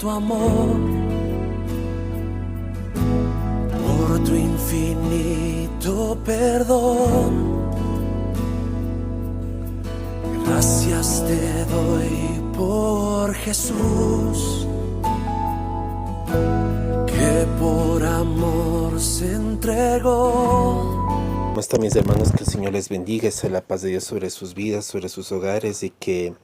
tu amor, por tu infinito perdón. Gracias te doy por Jesús, que por amor se entregó. ¿Cómo están mis hermanos? Que el Señor les bendiga, sea la paz de Dios sobre sus vidas, sobre sus hogares, y que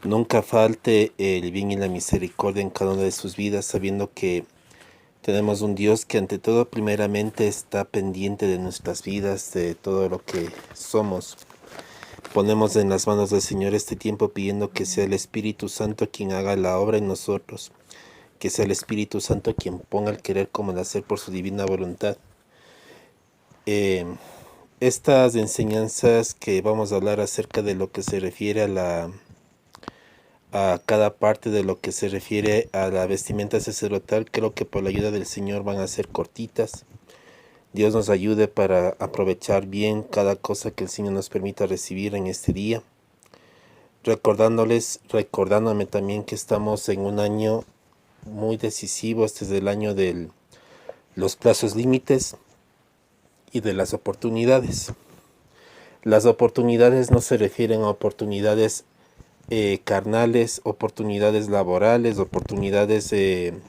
nunca falte el bien y la misericordia en cada una de sus vidas, sabiendo que tenemos un Dios que ante todo primeramente está pendiente de nuestras vidas, de todo lo que somos. Ponemos en las manos del Señor este tiempo pidiendo que sea el Espíritu Santo quien haga la obra en nosotros, que sea el Espíritu Santo quien ponga el querer como el hacer por su divina voluntad. Estas enseñanzas que vamos a hablar acerca de lo que se refiere a cada parte de lo que se refiere a la vestimenta sacerdotal, creo que por la ayuda del Señor van a ser cortitas. Dios nos ayude para aprovechar bien cada cosa que el Señor nos permita recibir en este día. Recordándome también que estamos en un año muy decisivo. Este es el año de los plazos límites y de las oportunidades. Las oportunidades no se refieren a oportunidades carnales, oportunidades laborales, oportunidades en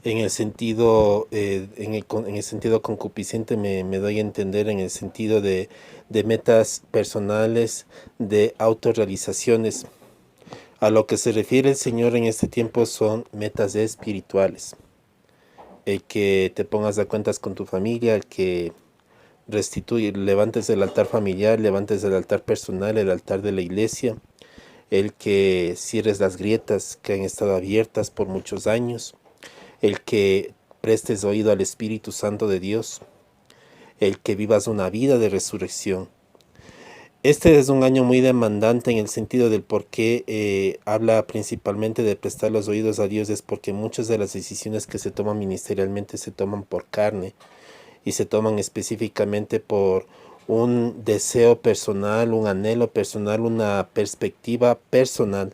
el sentido concupiscente, me doy a entender, en el sentido de metas personales, de autorrealizaciones. A lo que se refiere el Señor en este tiempo son metas espirituales. El que te pongas a cuentas con tu familia, el que levantes el altar familiar, levantes el altar personal, el altar de la iglesia, el que cierres las grietas que han estado abiertas por muchos años, el que prestes oído al Espíritu Santo de Dios, el que vivas una vida de resurrección. Este es un año muy demandante en el sentido del por qué habla principalmente de prestar los oídos a Dios, es porque muchas de las decisiones que se toman ministerialmente se toman por carne y se toman específicamente por un deseo personal, un anhelo personal, una perspectiva personal,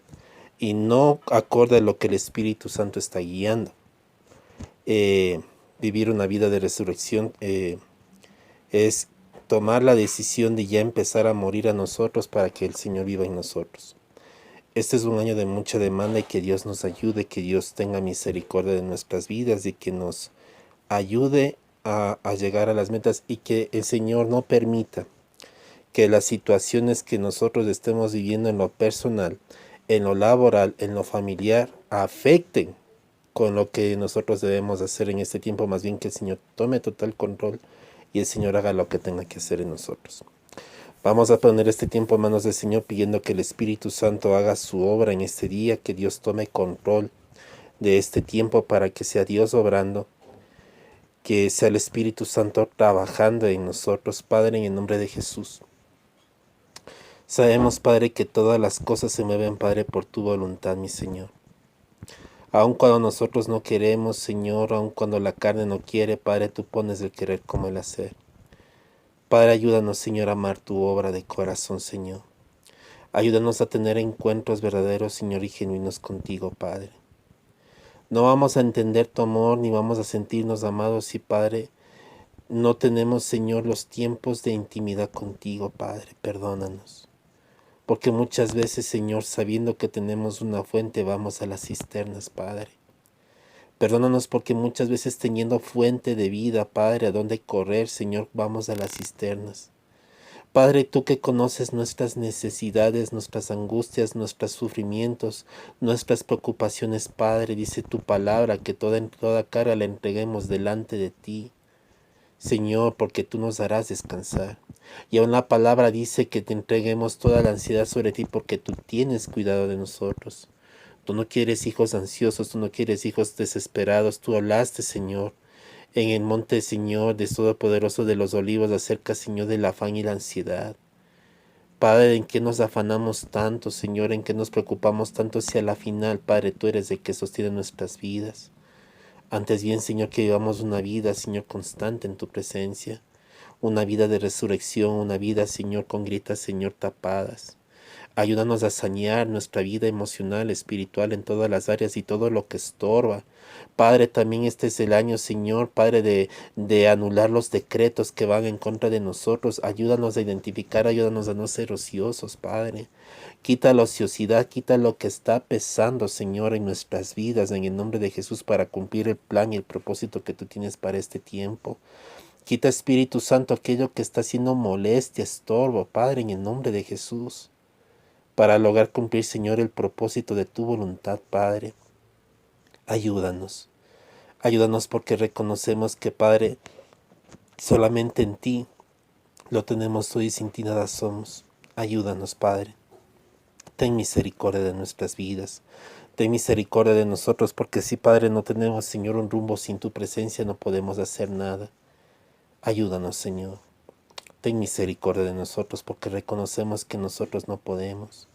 y no acorde a lo que el Espíritu Santo está guiando. Vivir una vida de resurrección es tomar la decisión de ya empezar a morir a nosotros para que el Señor viva en nosotros. Este es un año de mucha demanda, y que Dios nos ayude, que Dios tenga misericordia de nuestras vidas y que nos ayude a llegar a las metas, y que el Señor no permita que las situaciones que nosotros estemos viviendo en lo personal, en lo laboral, en lo familiar, afecten con lo que nosotros debemos hacer en este tiempo. Más bien que el Señor tome total control y el Señor haga lo que tenga que hacer en nosotros. Vamos a poner este tiempo en manos del Señor, pidiendo que el Espíritu Santo haga su obra en este día, que Dios tome control de este tiempo para que sea Dios obrando, que sea el Espíritu Santo trabajando en nosotros, Padre, en el nombre de Jesús. Sabemos, Padre, que todas las cosas se mueven, Padre, por tu voluntad, mi Señor. Aun cuando nosotros no queremos, Señor, aun cuando la carne no quiere, Padre, tú pones el querer como el hacer. Padre, ayúdanos, Señor, a amar tu obra de corazón, Señor. Ayúdanos a tener encuentros verdaderos, Señor, y genuinos contigo, Padre. No vamos a entender tu amor, ni vamos a sentirnos amados si, Padre, no tenemos, Señor, los tiempos de intimidad contigo, Padre. Perdónanos. Porque muchas veces, Señor, sabiendo que tenemos una fuente, vamos a las cisternas, Padre. Perdónanos porque muchas veces, teniendo fuente de vida, Padre, a dónde correr, Señor, vamos a las cisternas. Padre, tú que conoces nuestras necesidades, nuestras angustias, nuestros sufrimientos, nuestras preocupaciones, Padre, dice tu palabra que toda carga la entreguemos delante de ti, Señor, porque tú nos harás descansar. Y aún la palabra dice que te entreguemos toda la ansiedad sobre ti, porque tú tienes cuidado de nosotros. Tú no quieres hijos ansiosos, tú no quieres hijos desesperados. Tú hablaste, Señor, en el monte, Señor, de Todopoderoso de los Olivos, acerca, Señor, del afán y la ansiedad. Padre, ¿en qué nos afanamos tanto, Señor? ¿En qué nos preocupamos tanto si a la final, Padre, tú eres el que sostiene nuestras vidas? Antes bien, Señor, que vivamos una vida, Señor, constante en tu presencia. Una vida de resurrección, una vida, Señor, con grietas, Señor, tapadas. Ayúdanos a sanear nuestra vida emocional, espiritual en todas las áreas y todo lo que estorba. Padre, también este es el año, Señor, Padre, de anular los decretos que van en contra de nosotros. Ayúdanos a identificar, ayúdanos a no ser ociosos, Padre. Quita la ociosidad, quita lo que está pesando, Señor, en nuestras vidas, en el nombre de Jesús, para cumplir el plan y el propósito que tú tienes para este tiempo. Quita, Espíritu Santo, aquello que está haciendo molestia, estorbo, Padre, en el nombre de Jesús, para lograr cumplir, Señor, el propósito de tu voluntad, Padre. Ayúdanos. Ayúdanos porque reconocemos que, Padre, solamente en ti lo tenemos todo y sin ti nada somos. Ayúdanos, Padre. Ten misericordia de nuestras vidas. Ten misericordia de nosotros porque si, Padre, no tenemos, Señor, un rumbo sin tu presencia, no podemos hacer nada. Ayúdanos, Señor. Ten misericordia de nosotros porque reconocemos que nosotros no podemos.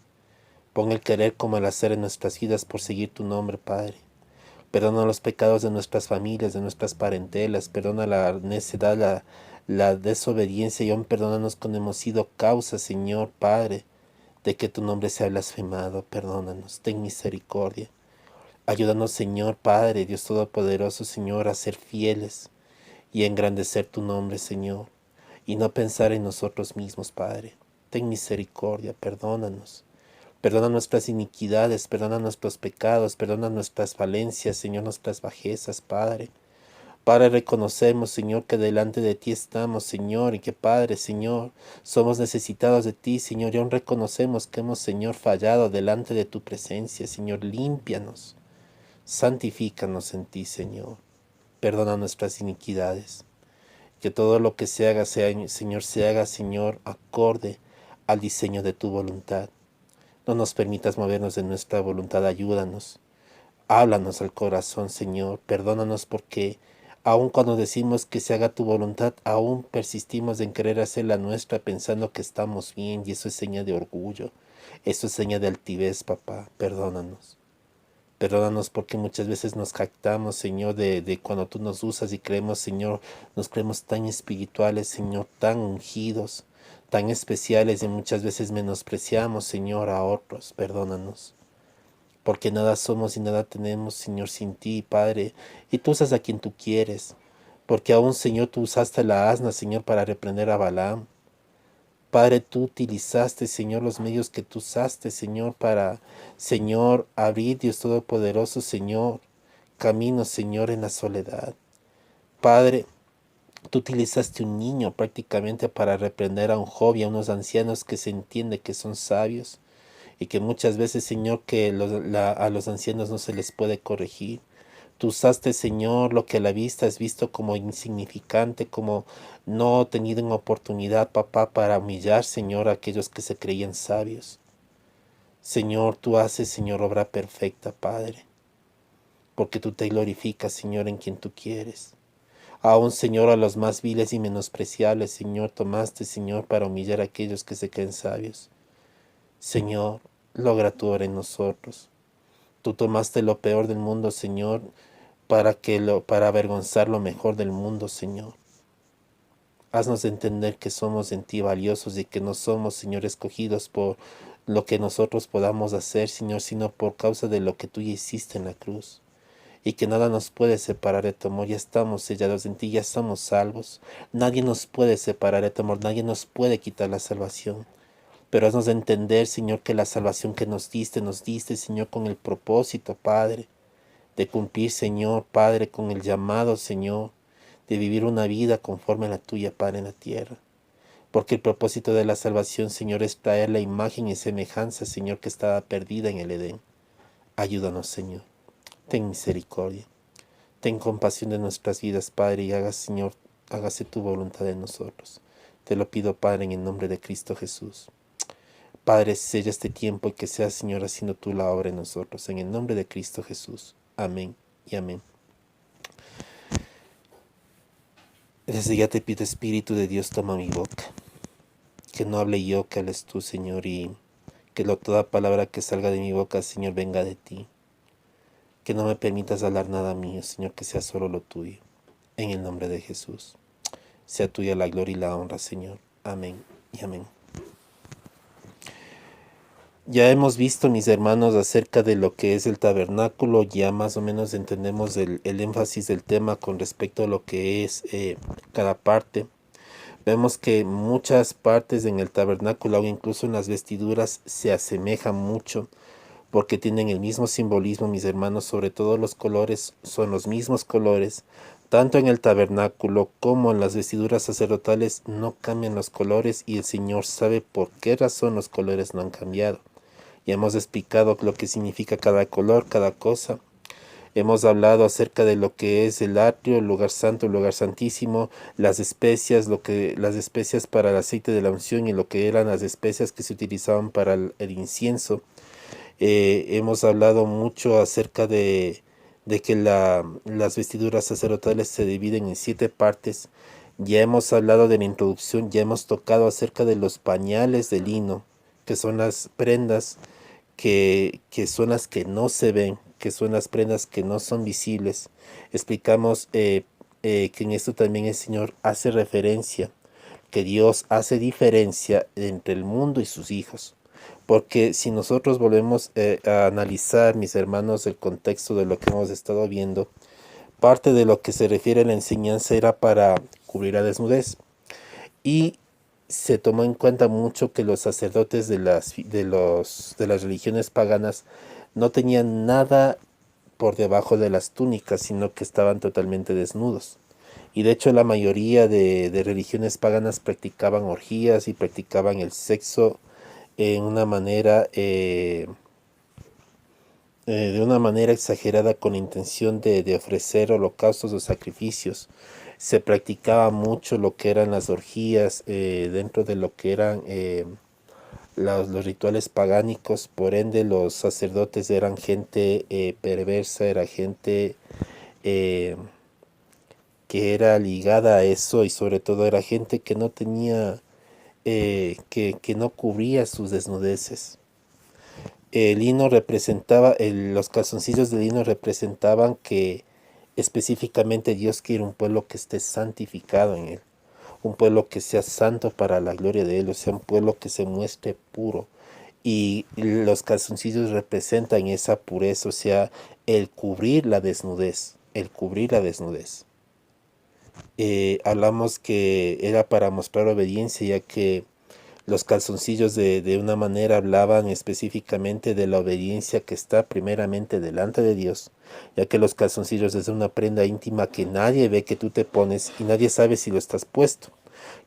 Pon el querer como el hacer en nuestras vidas por seguir tu nombre, Padre. Perdona los pecados de nuestras familias, de nuestras parentelas. Perdona la necedad, la desobediencia y aún perdónanos cuando hemos sido causa, Señor, Padre, de que tu nombre sea blasfemado. Perdónanos, ten misericordia. Ayúdanos, Señor, Padre, Dios Todopoderoso, Señor, a ser fieles y a engrandecer tu nombre, Señor, y no pensar en nosotros mismos, Padre. Ten misericordia, perdónanos. Perdona nuestras iniquidades, perdona nuestros pecados, perdona nuestras falencias, Señor, nuestras bajezas, Padre. Padre, reconocemos, Señor, que delante de ti estamos, Señor, y que, Padre, Señor, somos necesitados de ti, Señor, y aún reconocemos que hemos, Señor, fallado delante de tu presencia, Señor, límpianos, santifícanos en ti, Señor, perdona nuestras iniquidades, que todo lo que se haga, Señor, se haga, Señor, acorde al diseño de tu voluntad. No nos permitas movernos de nuestra voluntad, ayúdanos. Háblanos al corazón, Señor. Perdónanos porque aun cuando decimos que se haga tu voluntad, aún persistimos en querer hacer la nuestra pensando que estamos bien y eso es seña de orgullo. Eso es seña de altivez, papá. Perdónanos. Perdónanos porque muchas veces nos jactamos, Señor, de cuando tú nos usas y creemos, Señor, nos creemos tan espirituales, Señor, tan ungidos, tan especiales y muchas veces menospreciamos, Señor, a otros. Perdónanos. Porque nada somos y nada tenemos, Señor, sin ti, Padre. Y tú usas a quien tú quieres. Porque aún, Señor, tú usaste la asna, Señor, para reprender a Balaam. Padre, tú utilizaste, Señor, los medios que tú usaste, Señor, para, Señor, abrir, Dios Todopoderoso, Señor, caminos, Señor, en la soledad. Padre, tú utilizaste un niño prácticamente para reprender a un joven, a unos ancianos que se entiende que son sabios y que muchas veces, Señor, que a los ancianos no se les puede corregir. Tú usaste, Señor, lo que a la vista es visto como insignificante, como no tenido en oportunidad, papá, para humillar, Señor, a aquellos que se creían sabios. Señor, tú haces, Señor, obra perfecta, Padre, porque tú te glorificas, Señor, en quien tú quieres. Aún, Señor, a los más viles y menospreciables, Señor, tomaste, Señor, para humillar a aquellos que se creen sabios. Señor, logra tu obra en nosotros. Tú tomaste lo peor del mundo, Señor, para avergonzar lo mejor del mundo, Señor. Haznos entender que somos en ti valiosos y que no somos, Señor, escogidos por lo que nosotros podamos hacer, Señor, sino por causa de lo que tú ya hiciste en la cruz. Y que nada nos puede separar de tu amor. Ya estamos sellados en ti, ya estamos salvos. Nadie nos puede separar de tu amor, nadie nos puede quitar la salvación. Pero haznos entender, Señor, que la salvación que nos diste, Señor, con el propósito, Padre, de cumplir, Señor, Padre, con el llamado, Señor, de vivir una vida conforme a la tuya, Padre, en la tierra. Porque el propósito de la salvación, Señor, es traer la imagen y semejanza, Señor, que estaba perdida en el Edén. Ayúdanos, Señor. Ten misericordia. Ten compasión de nuestras vidas, Padre, y haga, Señor, hágase tu voluntad en nosotros. Te lo pido, Padre, en el nombre de Cristo Jesús. Padre, sella este tiempo y que seas, Señor, haciendo tú la obra en nosotros. En el nombre de Cristo Jesús. Amén y amén. Desde ya te pido, Espíritu de Dios, toma mi boca. Que no hable yo, que hables tú, Señor, y que toda palabra que salga de mi boca, Señor, venga de ti. Que no me permitas hablar nada mío, Señor, que sea solo lo tuyo. En el nombre de Jesús. Sea tuya la gloria y la honra, Señor. Amén y amén. Ya hemos visto, mis hermanos, acerca de lo que es el tabernáculo, ya más o menos entendemos el énfasis del tema con respecto a lo que es cada parte. Vemos que muchas partes en el tabernáculo o incluso en las vestiduras se asemejan mucho porque tienen el mismo simbolismo, mis hermanos, sobre todo los colores son los mismos colores, tanto en el tabernáculo como en las vestiduras sacerdotales no cambian los colores y el Señor sabe por qué razón los colores no han cambiado. Ya hemos explicado lo que significa cada color, cada cosa. Hemos hablado acerca de lo que es el atrio, el lugar santo, el lugar santísimo, las especias, las especias para el aceite de la unción y lo que eran las especias que se utilizaban para el incienso. Hemos hablado mucho acerca de que las vestiduras sacerdotales se dividen en 7 partes. Ya hemos hablado de la introducción, ya hemos tocado acerca de los pañales de lino, que son las prendas que son las que no se ven, que son las prendas que no son visibles. Explicamos que en esto también el Señor hace referencia, que Dios hace diferencia entre el mundo y sus hijos. Porque si nosotros volvemos a analizar, mis hermanos, el contexto de lo que hemos estado viendo, parte de lo que se refiere a la enseñanza era para cubrir la desnudez. Y se tomó en cuenta mucho que los sacerdotes de las religiones paganas no tenían nada por debajo de las túnicas, sino que estaban totalmente desnudos. Y de hecho la mayoría de religiones paganas practicaban orgías y practicaban el sexo en una manera, de una manera exagerada con la intención de ofrecer holocaustos o sacrificios. Se practicaba mucho lo que eran las orgías dentro de lo que eran los rituales pagánicos. Por ende los sacerdotes eran gente perversa, era gente eh, que era ligada a eso y sobre todo era gente que no tenía, que no cubría sus desnudeces. El lino representaba, los calzoncillos de lino representaban que específicamente Dios quiere un pueblo que esté santificado en Él, un pueblo que sea santo para la gloria de Él, o sea, un pueblo que se muestre puro. Y los calzoncillos representan esa pureza, o sea, el cubrir la desnudez, el cubrir la desnudez. Hablamos que era para mostrar obediencia, ya que los calzoncillos de una manera hablaban específicamente de la obediencia que está primeramente delante de Dios, ya que los calzoncillos es una prenda íntima que nadie ve que tú te pones y nadie sabe si lo estás puesto.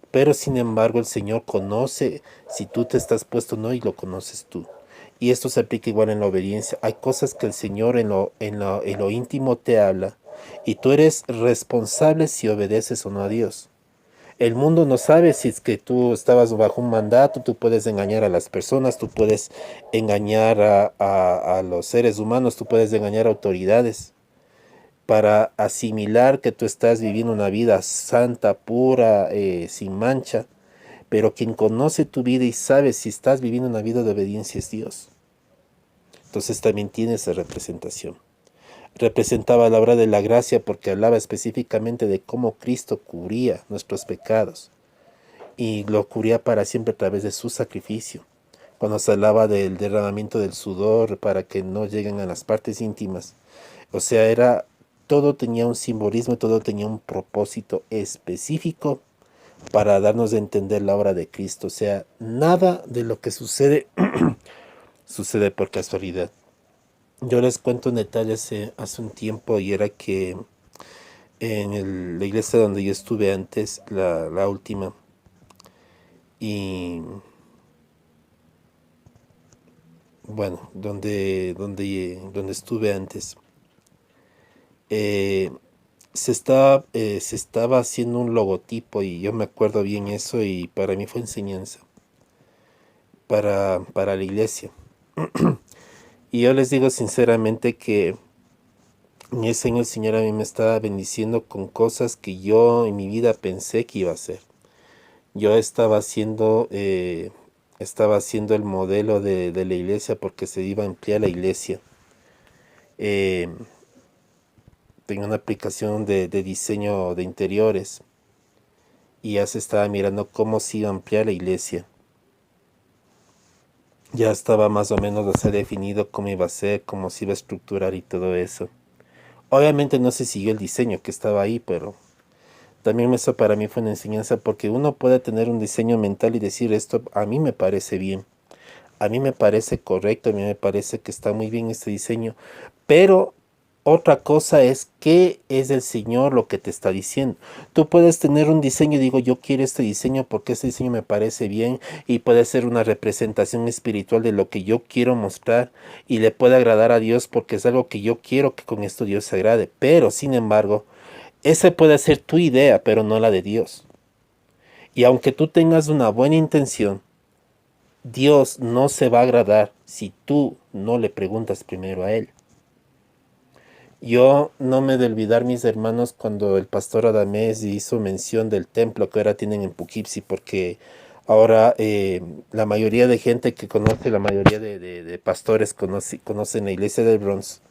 Pero sin embargo el Señor conoce si tú te estás puesto o no y lo conoces tú. Y esto se aplica igual en la obediencia. Hay cosas que el Señor en lo íntimo te habla y tú eres responsable si obedeces o no a Dios. El mundo no sabe si es que tú estabas bajo un mandato, tú puedes engañar a las personas, tú puedes engañar a los seres humanos, tú puedes engañar a autoridades para asimilar que tú estás viviendo una vida santa, pura, sin mancha. Pero quien conoce tu vida y sabe si estás viviendo una vida de obediencia es Dios. Entonces también tiene esa representación. Representaba la obra de la gracia porque hablaba específicamente de cómo Cristo cubría nuestros pecados y lo cubría para siempre a través de su sacrificio. Cuando se hablaba del derramamiento del sudor para que no lleguen a las partes íntimas. O sea, todo tenía un simbolismo, todo tenía un propósito específico para darnos a entender la obra de Cristo. O sea, nada de lo que sucede sucede por casualidad. Yo les cuento un detalle hace un tiempo y era que la iglesia donde yo estuve antes, la última, y bueno, donde estuve antes, eh, se estaba haciendo un logotipo y yo me acuerdo bien eso y para mí fue enseñanza para la iglesia. Y yo les digo sinceramente que en ese año el Señor a mí me estaba bendiciendo con cosas que yo en mi vida pensé que iba a hacer. Yo estaba haciendo el modelo de la iglesia porque se iba a ampliar la iglesia. Eh, Tenía una aplicación de diseño de interiores y ya se estaba mirando cómo se iba a ampliar la iglesia. ya estaba más o menos, o sea, definido cómo iba a ser, cómo se iba a estructurar y todo eso. Obviamente no se siguió el diseño que estaba ahí, pero también eso para mí fue una enseñanza porque uno puede tener un diseño mental y decir esto a mí me parece bien, a mí me parece correcto, a mí me parece que está muy bien este diseño, pero otra cosa es qué es el Señor lo que te está diciendo. Tú puedes tener un diseño y digo yo quiero este diseño porque este diseño me parece bien y puede ser una representación espiritual de lo que yo quiero mostrar y le puede agradar a Dios porque es algo que yo quiero que con esto Dios se agrade, pero sin embargo esa puede ser tu idea, pero no la de Dios. Y aunque tú tengas una buena intención, Dios no se va a agradar si tú no le preguntas primero a Él. Yo no me he de olvidar, mis hermanos, cuando el pastor Adamés hizo mención del templo que ahora tienen en Poughkeepsie, porque ahora la mayoría de gente que conoce, la mayoría de pastores conocen la iglesia del Bronx,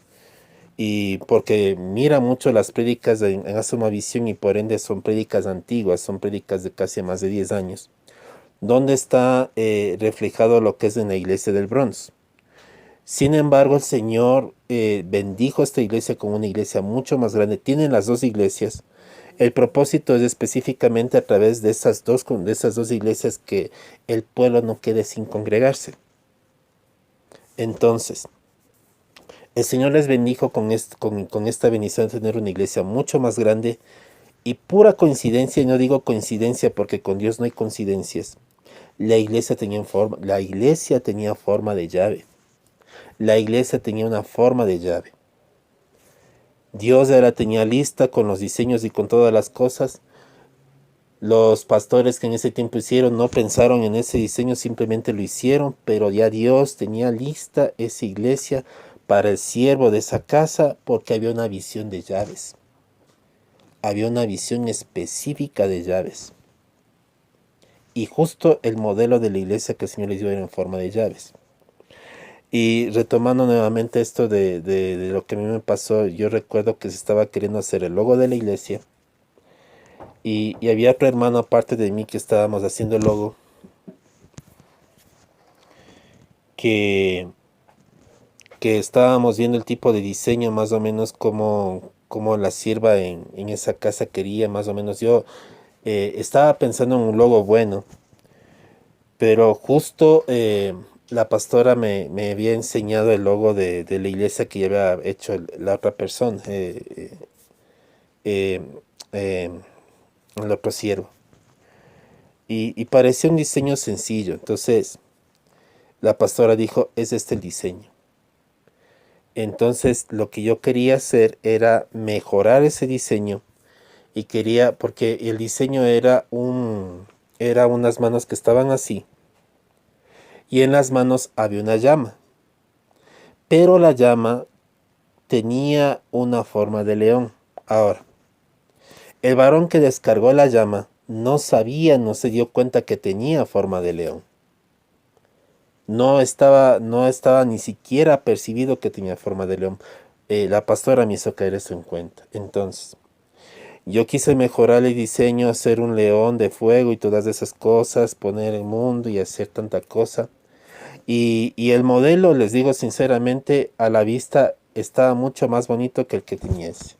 y porque mira mucho las prédicas en Asoma Visión y por ende son prédicas antiguas, son prédicas de casi más de 10 años, donde está reflejado lo que es en la iglesia del Bronx. Sin embargo, el Señor bendijo esta iglesia como una iglesia mucho más grande. Tienen las dos iglesias. El propósito es específicamente a través de esas dos iglesias que el pueblo no quede sin congregarse. Entonces, el Señor les bendijo con esta bendición de tener una iglesia mucho más grande y pura coincidencia, y no digo coincidencia porque con Dios no hay coincidencias. La iglesia tenía forma de llave. La iglesia tenía una forma de llave. Dios ya la tenía lista con los diseños y con todas las cosas. Los pastores que en ese tiempo hicieron no pensaron en ese diseño, simplemente lo hicieron, pero ya Dios tenía lista esa iglesia para el siervo de esa casa porque había una visión de llaves. Había una visión específica de llaves. Y justo el modelo de la iglesia que el Señor les dio era en forma de llaves. Y retomando nuevamente esto de lo que a mí me pasó, yo recuerdo que se estaba queriendo hacer el logo de la iglesia y había otro hermano aparte de mí que estábamos haciendo el logo que, que estábamos viendo el tipo de diseño más o menos como la sierva en esa casa quería, más o menos yo estaba pensando en un logo bueno, pero justo la pastora me había enseñado el logo de la iglesia que ya había hecho la otra persona, eh, eh, el otro siervo. Y parecía un diseño sencillo. Entonces la pastora dijo, es este el diseño. Entonces lo que yo quería hacer era mejorar ese diseño y quería, porque el diseño era unas manos que estaban así y en las manos había una llama, pero la llama tenía una forma de león. Ahora, el varón que descargó la llama no sabía, no se dio cuenta que tenía forma de león. No estaba ni siquiera percibido que tenía forma de león. La pastora me hizo caer eso en cuenta. Entonces, yo quise mejorar el diseño, hacer un león de fuego y todas esas cosas, poner el mundo y hacer tanta cosa. Y el modelo, les digo sinceramente, a la vista estaba mucho más bonito que el que tenía ese.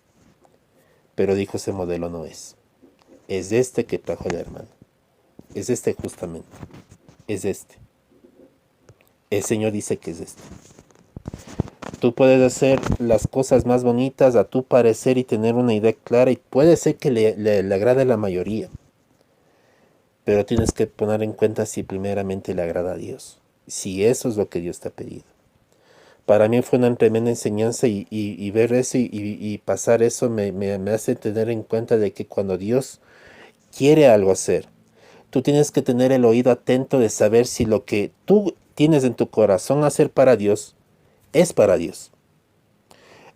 Pero dijo, ese modelo no es. Es este que trajo el hermano. Es este justamente. Es este. El Señor dice que es este. Tú puedes hacer las cosas más bonitas a tu parecer y tener una idea clara y puede ser que le agrade a la mayoría. Pero tienes que poner en cuenta si primeramente le agrada a Dios. Si eso es lo que Dios te ha pedido. Para mí fue una tremenda enseñanza y ver eso y pasar eso me hace tener en cuenta de que cuando Dios quiere algo hacer, tú tienes que tener el oído atento de saber si lo que tú tienes en tu corazón hacer para Dios es para Dios.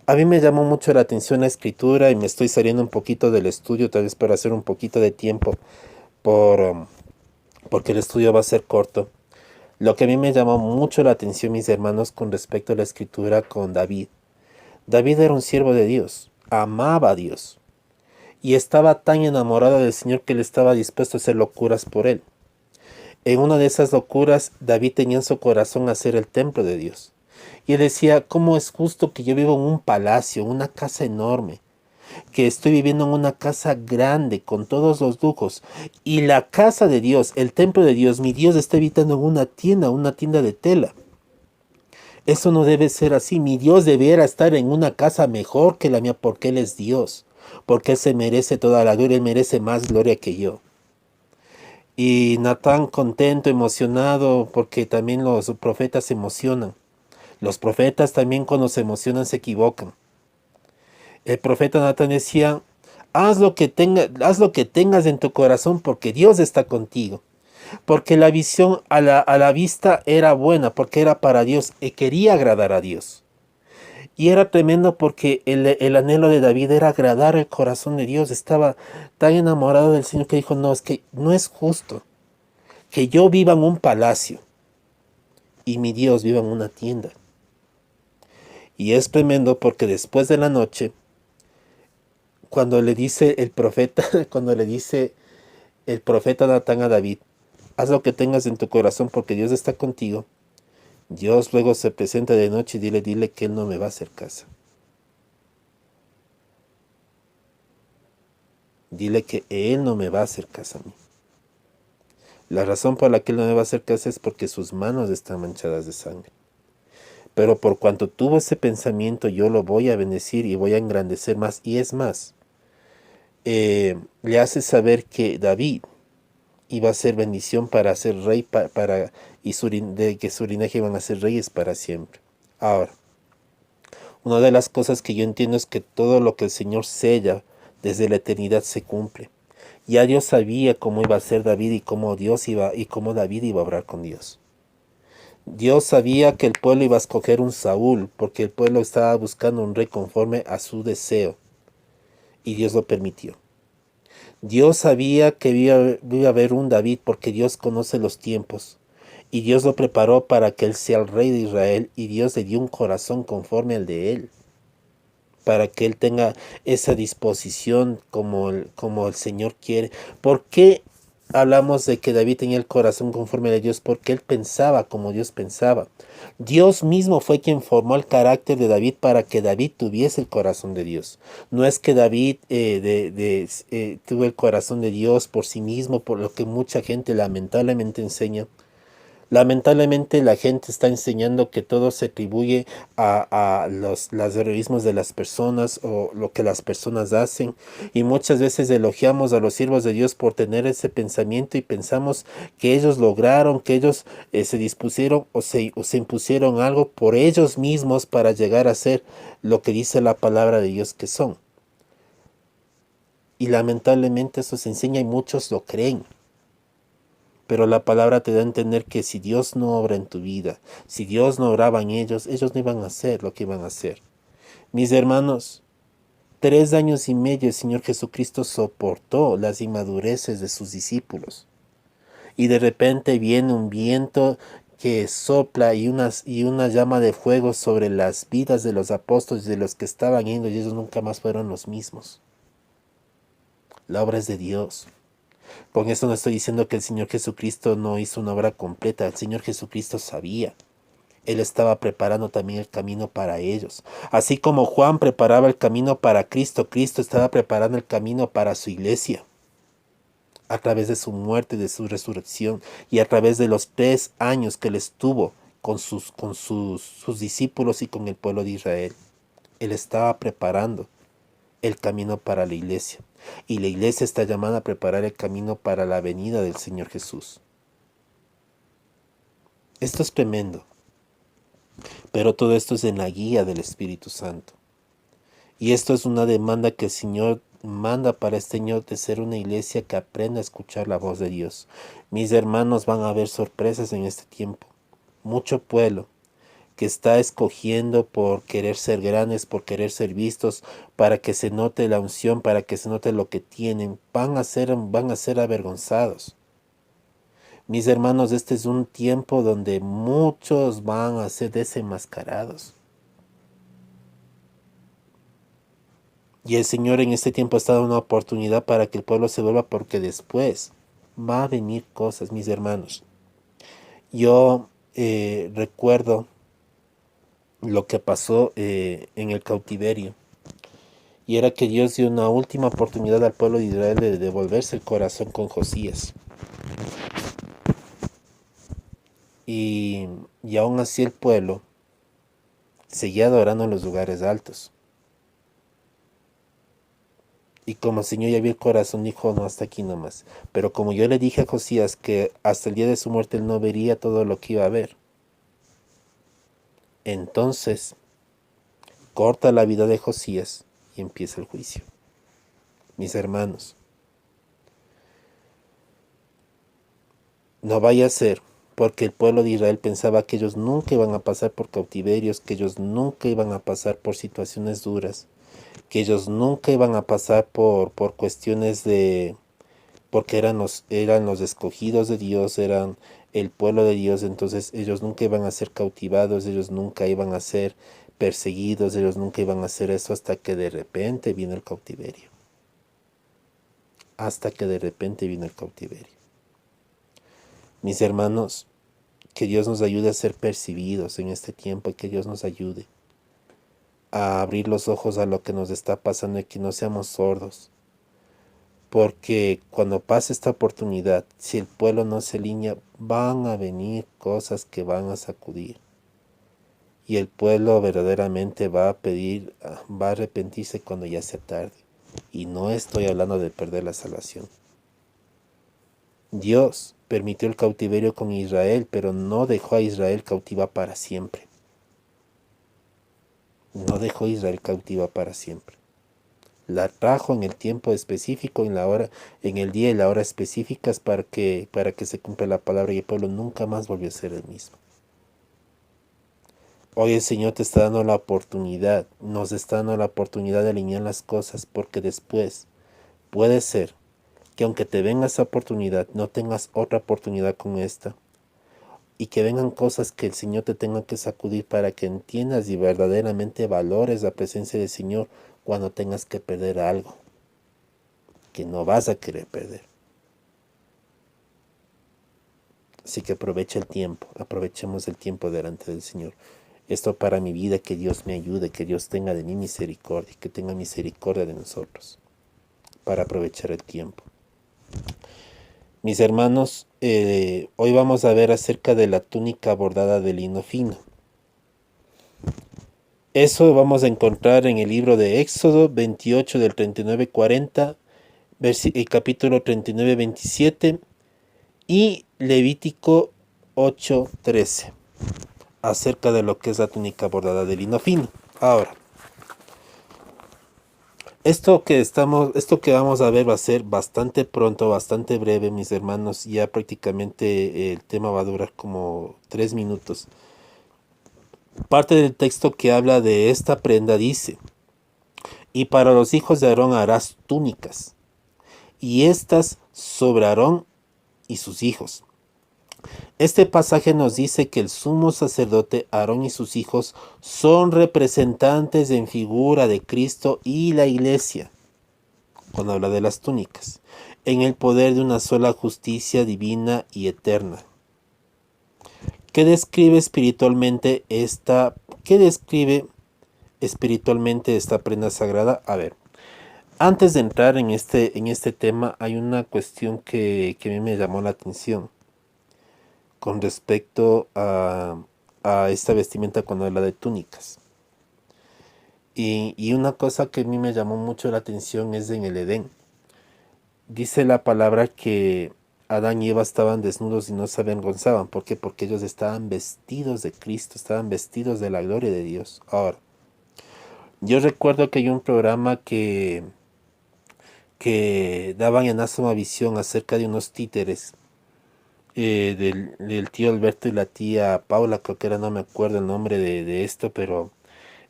A mí me llamó mucho la atención la escritura y me estoy saliendo un poquito del estudio, tal vez para hacer un poquito de tiempo, porque el estudio va a ser corto. Lo que a mí me llamó mucho la atención, mis hermanos, con respecto a la escritura con David. David era un siervo de Dios, amaba a Dios y estaba tan enamorado del Señor que él estaba dispuesto a hacer locuras por él. En una de esas locuras, David tenía en su corazón hacer el templo de Dios. Y él decía, ¿cómo es justo que yo vivo en un palacio, en una casa enorme? Que estoy viviendo en una casa grande, con todos los lujos. Y la casa de Dios, el templo de Dios, mi Dios está habitando en una tienda de tela. Eso no debe ser así. Mi Dios debiera estar en una casa mejor que la mía porque Él es Dios. Porque Él se merece toda la gloria, Él merece más gloria que yo. Y Natán contento, emocionado, porque también los profetas se emocionan. Los profetas también cuando se emocionan se equivocan. El profeta Natán decía, haz lo que tengas en tu corazón porque Dios está contigo. Porque la visión a la vista era buena, porque era para Dios y quería agradar a Dios. Y era tremendo porque el anhelo de David era agradar el corazón de Dios. Estaba tan enamorado del Señor que dijo, no, es que no es justo que yo viva en un palacio y mi Dios viva en una tienda. Y es tremendo porque después de la noche, cuando le dice el profeta, cuando le dice el profeta Natán a David, haz lo que tengas en tu corazón porque Dios está contigo. Dios luego se presenta de noche y dile que Él no me va a hacer caso. Dile que Él no me va a hacer caso a mí. La razón por la que Él no me va a hacer caso es porque sus manos están manchadas de sangre. Pero por cuanto tuvo ese pensamiento, yo lo voy a bendecir y voy a engrandecer más. Y es más, le hace saber que David iba a ser bendición para ser rey de que su linaje iban a ser reyes para siempre. Ahora, una de las cosas que yo entiendo es que todo lo que el Señor sella desde la eternidad se cumple. Ya Dios sabía cómo iba a ser David y cómo David iba a obrar con Dios. Dios sabía que el pueblo iba a escoger un Saúl, porque el pueblo estaba buscando un rey conforme a su deseo, y Dios lo permitió. Dios sabía que iba a haber un David, porque Dios conoce los tiempos, y Dios lo preparó para que él sea el rey de Israel, y Dios le dio un corazón conforme al de él, para que él tenga esa disposición como el Señor quiere. ¿Por qué hablamos de que David tenía el corazón conforme a Dios? Porque él pensaba como Dios pensaba. Dios mismo fue quien formó el carácter de David para que David tuviese el corazón de Dios. No es que David tuvo el corazón de Dios por sí mismo, por lo que mucha gente lamentablemente enseña. Lamentablemente la gente está enseñando que todo se atribuye a los heroísmos de las personas o lo que las personas hacen, y muchas veces elogiamos a los siervos de Dios por tener ese pensamiento y pensamos que ellos lograron, que ellos se dispusieron o se impusieron algo por ellos mismos para llegar a ser lo que dice la palabra de Dios que son. Y lamentablemente eso se enseña y muchos lo creen. Pero la palabra te da a entender que si Dios no obra en tu vida, si Dios no obraba en ellos, ellos no iban a hacer lo que iban a hacer. Mis hermanos, 3 años y medio el Señor Jesucristo soportó las inmadureces de sus discípulos. Y de repente viene un viento que sopla y una llama de fuego sobre las vidas de los apóstoles, de los que estaban yendo, y ellos nunca más fueron los mismos. La obra es de Dios. Con esto no estoy diciendo que el Señor Jesucristo no hizo una obra completa. El Señor Jesucristo sabía. Él estaba preparando también el camino para ellos. Así como Juan preparaba el camino para Cristo, Cristo estaba preparando el camino para su iglesia. A través de su muerte y de su resurrección. Y a través de los 3 años que él estuvo con sus discípulos y con el pueblo de Israel. Él estaba preparando el camino para la iglesia. Y la iglesia está llamada a preparar el camino para la venida del Señor Jesús. Esto es tremendo. Pero todo esto es en la guía del Espíritu Santo. Y esto es una demanda que el Señor manda para este año, de ser una iglesia que aprenda a escuchar la voz de Dios. Mis hermanos, van a haber sorpresas en este tiempo. Mucho pueblo que está escogiendo por querer ser grandes, por querer ser vistos, para que se note la unción, para que se note lo que tienen, van a ser avergonzados. Mis hermanos, este es un tiempo donde muchos van a ser desenmascarados. Y el Señor en este tiempo está dando una oportunidad para que el pueblo se vuelva, porque después va a venir cosas, mis hermanos. Yo recuerdo lo que pasó en el cautiverio. Y era que Dios dio una última oportunidad al pueblo de Israel de devolverse el corazón con Josías. Y aún así el pueblo seguía adorando en los lugares altos. Y como el Señor ya vio el corazón, dijo, no, hasta aquí nomás. Pero como yo le dije a Josías que hasta el día de su muerte él no vería todo lo que iba a ver, entonces corta la vida de Josías y empieza el juicio. Mis hermanos, no vaya a ser porque el pueblo de Israel pensaba que ellos nunca iban a pasar por cautiverios, que ellos nunca iban a pasar por situaciones duras, que ellos nunca iban a pasar por cuestiones de, porque eran los escogidos de Dios, eran el pueblo de Dios, entonces ellos nunca iban a ser cautivados, ellos nunca iban a ser perseguidos, ellos nunca iban a hacer eso hasta que de repente vino el cautiverio. Hasta que de repente vino el cautiverio. Mis hermanos, que Dios nos ayude a ser percibidos en este tiempo y que Dios nos ayude a abrir los ojos a lo que nos está pasando y que no seamos sordos. Porque cuando pase esta oportunidad, si el pueblo no se alinea, van a venir cosas que van a sacudir. Y el pueblo verdaderamente va a pedir, va a arrepentirse cuando ya sea tarde. Y no estoy hablando de perder la salvación. Dios permitió el cautiverio con Israel, pero no dejó a Israel cautiva para siempre. No dejó a Israel cautiva para siempre. La trajo en el tiempo específico, en la hora, en el día y la hora específicas para que se cumpla la palabra y el pueblo nunca más volvió a ser el mismo. Hoy el Señor te está dando la oportunidad, nos está dando la oportunidad de alinear las cosas, porque después puede ser que aunque te venga esa oportunidad, no tengas otra oportunidad con esta, y que vengan cosas que el Señor te tenga que sacudir para que entiendas y verdaderamente valores la presencia del Señor cuando tengas que perder algo que no vas a querer perder. Así que aprovecha el tiempo, aprovechemos el tiempo delante del Señor. Esto para mi vida, que Dios me ayude, que Dios tenga de mí misericordia, que tenga misericordia de nosotros, para aprovechar el tiempo. Mis hermanos, hoy vamos a ver acerca de la túnica bordada de lino fino. Eso vamos a encontrar en el libro de Éxodo 28 del 39-40, el capítulo 39-27 y Levítico 8-13, acerca de lo que es la túnica bordada de lino fino. Ahora, esto que vamos a ver va a ser bastante pronto, bastante breve, mis hermanos. Ya prácticamente el tema va a durar como 3 minutos. Parte del texto que habla de esta prenda dice: y para los hijos de Aarón harás túnicas, y estas sobre Aarón y sus hijos. Este pasaje nos dice que el sumo sacerdote Aarón y sus hijos son representantes en figura de Cristo y la iglesia, cuando habla de las túnicas, en el poder de una sola justicia divina y eterna. ¿Qué describe espiritualmente esta prenda sagrada? A ver, antes de entrar en este tema, hay una cuestión que a mí me llamó la atención con respecto a esta vestimenta cuando habla de túnicas. Y una cosa que a mí me llamó mucho la atención es en el Edén. Dice la palabra que Adán y Eva estaban desnudos y no se avergonzaban. ¿Por qué? Porque ellos estaban vestidos de Cristo, estaban vestidos de la gloria de Dios. Ahora, yo recuerdo que hay un programa que daban en Asoma Visión acerca de unos títeres, del tío Alberto y la tía Paula, creo que era, no me acuerdo el nombre de esto, pero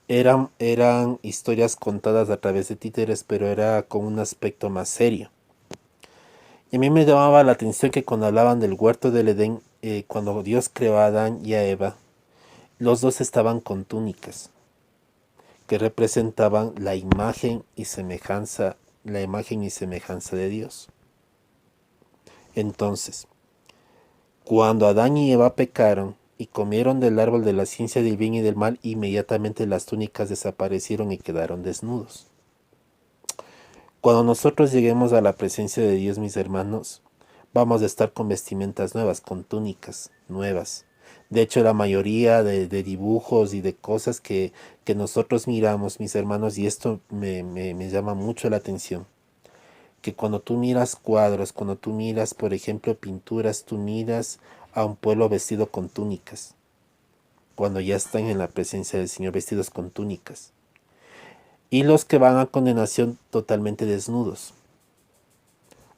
eran historias contadas a través de títeres, pero era con un aspecto más serio. Y a mí me llamaba la atención que cuando hablaban del huerto del Edén, cuando Dios creó a Adán y a Eva, los dos estaban con túnicas que representaban la imagen y semejanza de Dios. Entonces, Cuando Adán y Eva pecaron y comieron del árbol de la ciencia del bien y del mal, inmediatamente las túnicas desaparecieron y quedaron desnudos. Cuando nosotros lleguemos a la presencia de Dios, mis hermanos, vamos a estar con vestimentas nuevas, con túnicas nuevas. De hecho, la mayoría de dibujos y de cosas que nosotros miramos, mis hermanos, y esto me llama mucho la atención, que cuando tú miras cuadros, cuando tú miras, por ejemplo, pinturas, tú miras a un pueblo vestido con túnicas, cuando ya están en la presencia del Señor vestidos con túnicas. Y los que van a condenación totalmente desnudos,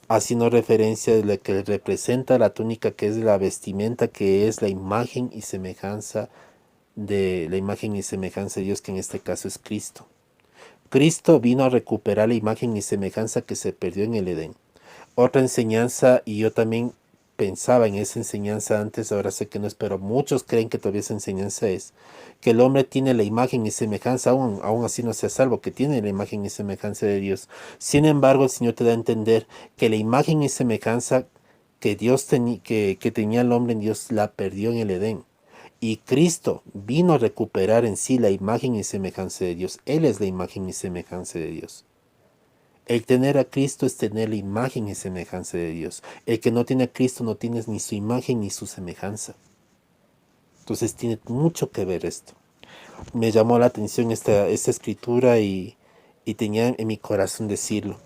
haciendo referencia de lo que representa la túnica, que es la vestimenta, que es la imagen y semejanza de Dios, que en este caso es Cristo. Cristo vino a recuperar la imagen y semejanza que se perdió en el Edén. Otra enseñanza, y yo también pensaba en esa enseñanza antes, ahora sé que no es, pero muchos creen que todavía esa enseñanza es que el hombre tiene la imagen y semejanza, aún así no sea salvo, que tiene la imagen y semejanza de Dios. Sin embargo, el Señor te da a entender que la imagen y semejanza que Dios que tenía el hombre en Dios la perdió en el Edén. Y Cristo vino a recuperar en sí la imagen y semejanza de Dios. Él es la imagen y semejanza de Dios. El tener a Cristo es tener la imagen y semejanza de Dios. El que no tiene a Cristo no tiene ni su imagen ni su semejanza. Entonces tiene mucho que ver esto. Me llamó la atención esta escritura y tenía en mi corazón decirlo.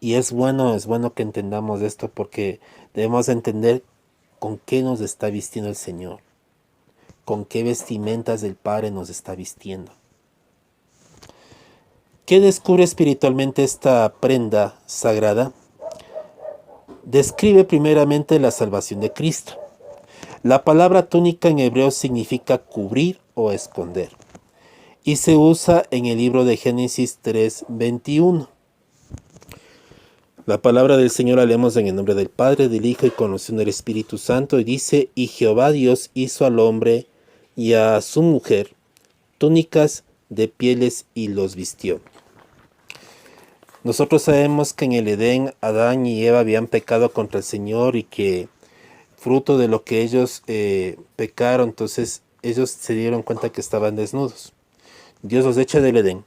Y es bueno que entendamos esto, porque debemos entender con qué nos está vistiendo el Señor. Con qué vestimentas del Padre nos está vistiendo. ¿Qué descubre espiritualmente esta prenda sagrada? Describe primeramente la salvación de Cristo. La palabra túnica en hebreo significa cubrir o esconder, y se usa en el libro de Génesis 3:21. La palabra del Señor la leemos en el nombre del Padre, del Hijo y con la unción del Espíritu Santo, y dice: y Jehová Dios hizo al hombre y a su mujer túnicas de pieles y los vistió. Nosotros sabemos que en el Edén Adán y Eva habían pecado contra el Señor, y que fruto de lo que ellos pecaron, entonces ellos se dieron cuenta que estaban desnudos. Dios los echa del Edén,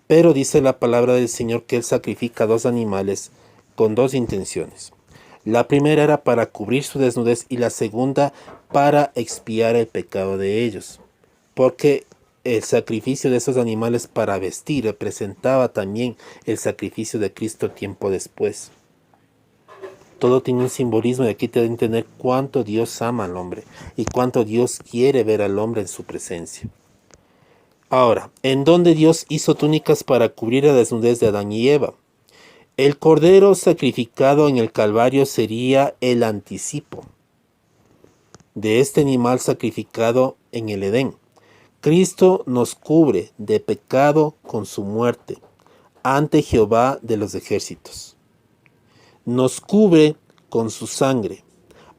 pero dice la palabra del Señor que Él sacrifica 2 animales con 2 intenciones. La primera era para cubrir su desnudez y la segunda para expiar el pecado de ellos, porque el sacrificio de esos animales para vestir representaba también el sacrificio de Cristo tiempo después. Todo tiene un simbolismo, y aquí te da a entender cuánto Dios ama al hombre y cuánto Dios quiere ver al hombre en su presencia. Ahora, ¿en dónde Dios hizo túnicas para cubrir la desnudez de Adán y Eva? El cordero sacrificado en el Calvario sería el anticipo de este animal sacrificado en el Edén. Cristo nos cubre de pecado con su muerte ante Jehová de los ejércitos. Nos cubre con su sangre.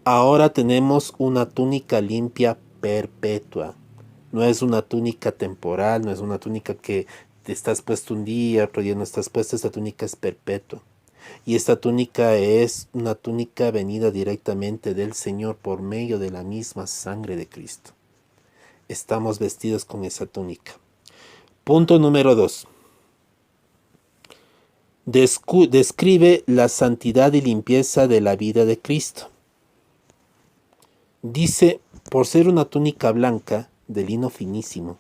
Ahora tenemos una túnica limpia perpetua. No es una túnica temporal, no es una túnica que te estás puesto un día, otro día no estás puesto. Esta túnica es perpetua. Y esta túnica es una túnica venida directamente del Señor por medio de la misma sangre de Cristo. Estamos vestidos con esa túnica. Punto número 2. Describe la santidad y limpieza de la vida de Cristo. Dice: por ser una túnica blanca de lino finísimo,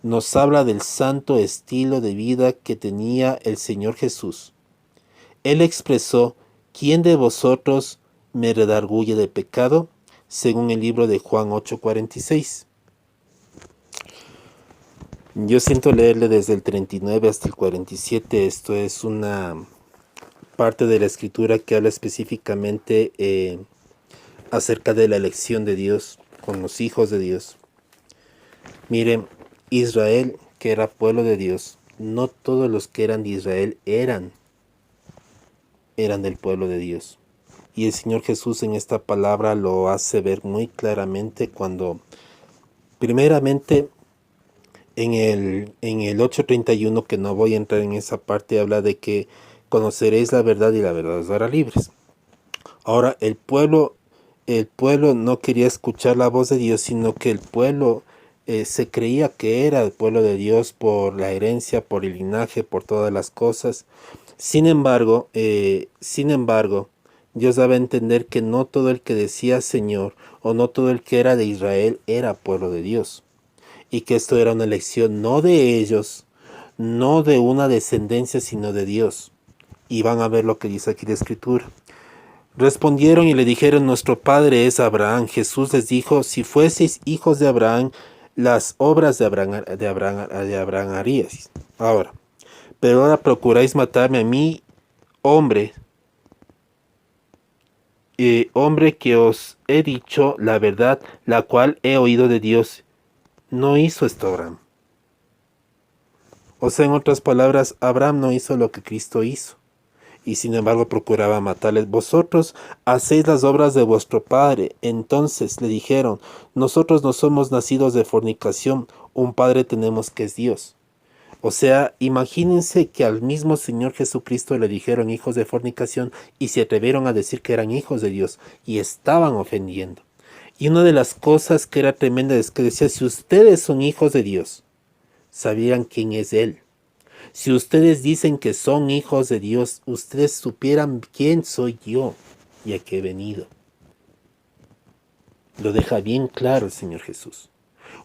nos habla del santo estilo de vida que tenía el Señor Jesús. Él expresó: ¿quién de vosotros me redarguye de pecado?, según el libro de Juan 8:46. Yo siento leerle desde el 39 hasta el 47. Esto es una parte de la escritura que habla específicamente acerca de la elección de Dios con los hijos de Dios. Miren, Israel, que era pueblo de Dios, no todos los que eran de Israel eran del pueblo de Dios. Y el Señor Jesús en esta palabra lo hace ver muy claramente cuando, primeramente, en el 8:31, que no voy a entrar en esa parte, habla de que conoceréis la verdad y la verdad os hará libres. Ahora, el pueblo no quería escuchar la voz de Dios, sino que el pueblo se creía que era el pueblo de Dios por la herencia, por el linaje, por todas las cosas. Sin embargo, Dios daba a entender que no todo el que decía Señor o no todo el que era de Israel era pueblo de Dios. Y que esto era una elección no de ellos, no de una descendencia, sino de Dios. Y van a ver lo que dice aquí la Escritura. Respondieron y le dijeron, nuestro padre es Abraham. Jesús les dijo, si fueseis hijos de Abraham, las obras de Abraham haríais. Ahora, pero ahora procuráis matarme a mí, hombre, hombre que os he dicho la verdad, la cual he oído de Dios. No hizo esto Abraham. O sea, en otras palabras, Abraham no hizo lo que Cristo hizo. Y sin embargo procuraba matarles. Vosotros hacéis las obras de vuestro padre. Entonces le dijeron, nosotros no somos nacidos de fornicación, un padre tenemos que es Dios. O sea, imagínense que al mismo Señor Jesucristo le dijeron hijos de fornicación y se atrevieron a decir que eran hijos de Dios y estaban ofendiendo. Y una de las cosas que era tremenda es que decía, si ustedes son hijos de Dios, sabían quién es Él. Si ustedes dicen que son hijos de Dios, ustedes supieran quién soy yo y a qué he venido. Lo deja bien claro el Señor Jesús.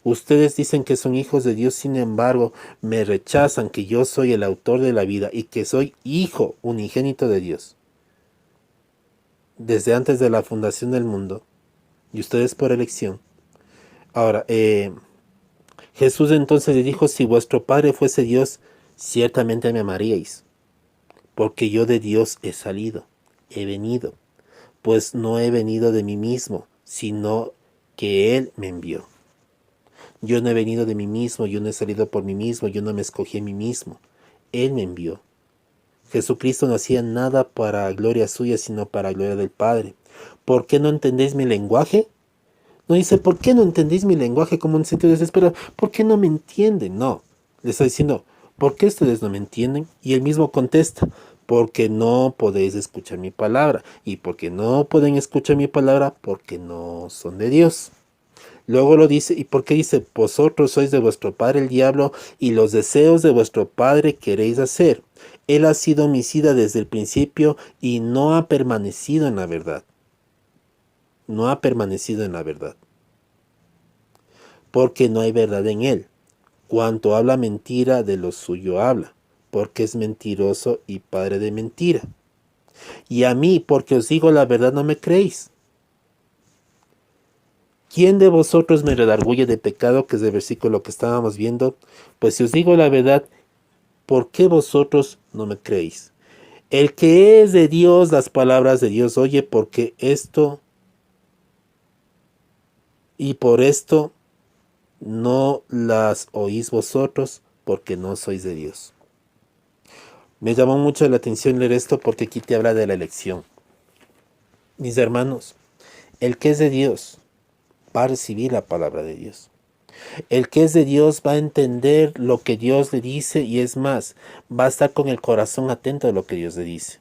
Ustedes dicen que son hijos de Dios, sin embargo, me rechazan que yo soy el autor de la vida y que soy hijo unigénito de Dios. Desde antes de la fundación del mundo, y ustedes por elección. Ahora, Jesús entonces le dijo, si vuestro Padre fuese Dios, ciertamente me amaríais, porque yo de Dios he salido, he venido, pues no he venido de mí mismo, sino que Él me envió. Yo no he venido de mí mismo, yo no he salido por mí mismo, yo no me escogí a mí mismo, Él me envió. Jesucristo no hacía nada para gloria suya, sino para gloria del Padre. ¿Por qué no entendéis mi lenguaje? No dice, ¿por qué no entendéis mi lenguaje? Como en sentido de desespero, ¿por qué no me entienden? No, le está diciendo, ¿por qué ustedes no me entienden? Y él mismo contesta, porque no podéis escuchar mi palabra. Y porque no pueden escuchar mi palabra, porque no son de Dios. Luego lo dice, ¿y por qué dice? Vosotros sois de vuestro padre el diablo, y los deseos de vuestro padre queréis hacer. Él ha sido homicida desde el principio y no ha permanecido en la verdad. No ha permanecido en la verdad. Porque no hay verdad en él. Cuanto habla mentira, de lo suyo habla, porque es mentiroso y padre de mentira. Y a mí, porque os digo la verdad, no me creéis. ¿Quién de vosotros me redarguye de pecado? Que es el versículo que estábamos viendo. Pues si os digo la verdad, ¿por qué vosotros no me creéis? El que es de Dios, las palabras de Dios oye, porque esto y por esto no las oís vosotros, porque no sois de Dios. Me llamó mucho la atención leer esto porque aquí te habla de la elección. Mis hermanos, el que es de Dios va a recibir la palabra de Dios. El que es de Dios va a entender lo que Dios le dice y es más, va a estar con el corazón atento a lo que Dios le dice.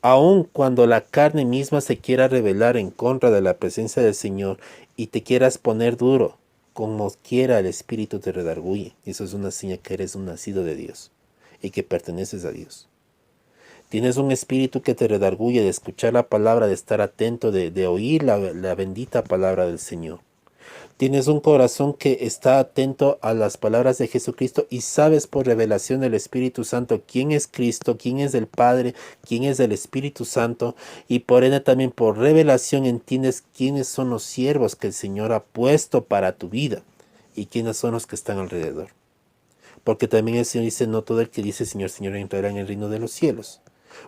Aun cuando la carne misma se quiera rebelar en contra de la presencia del Señor y te quieras poner duro, como quiera el Espíritu te redarguye. Eso es una señal que eres un nacido de Dios y que perteneces a Dios. Tienes un espíritu que te redarguye de escuchar la palabra, de estar atento, de oír la bendita palabra del Señor. Tienes un corazón que está atento a las palabras de Jesucristo y sabes por revelación del Espíritu Santo quién es Cristo, quién es el Padre, quién es el Espíritu Santo, y por ende también por revelación entiendes quiénes son los siervos que el Señor ha puesto para tu vida y quiénes son los que están alrededor. Porque también el Señor dice, no todo el que dice Señor, Señor entrará en el reino de los cielos.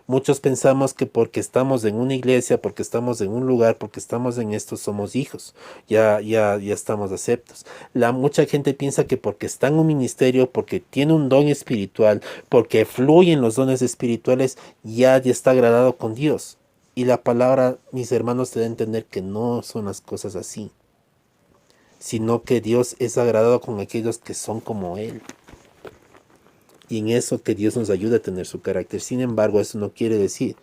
Muchos pensamos que porque estamos en una iglesia, porque estamos en un lugar, porque estamos en esto, somos hijos. Ya estamos aceptos. Mucha gente piensa que porque está en un ministerio, porque tiene un don espiritual, porque fluyen los dones espirituales, ya está agradado con Dios. Y la palabra, mis hermanos, te da a entender que no son las cosas así, sino que Dios es agradado con aquellos que son como Él. Y en eso que Dios nos ayuda a tener su carácter. Sin embargo, eso no quiere decir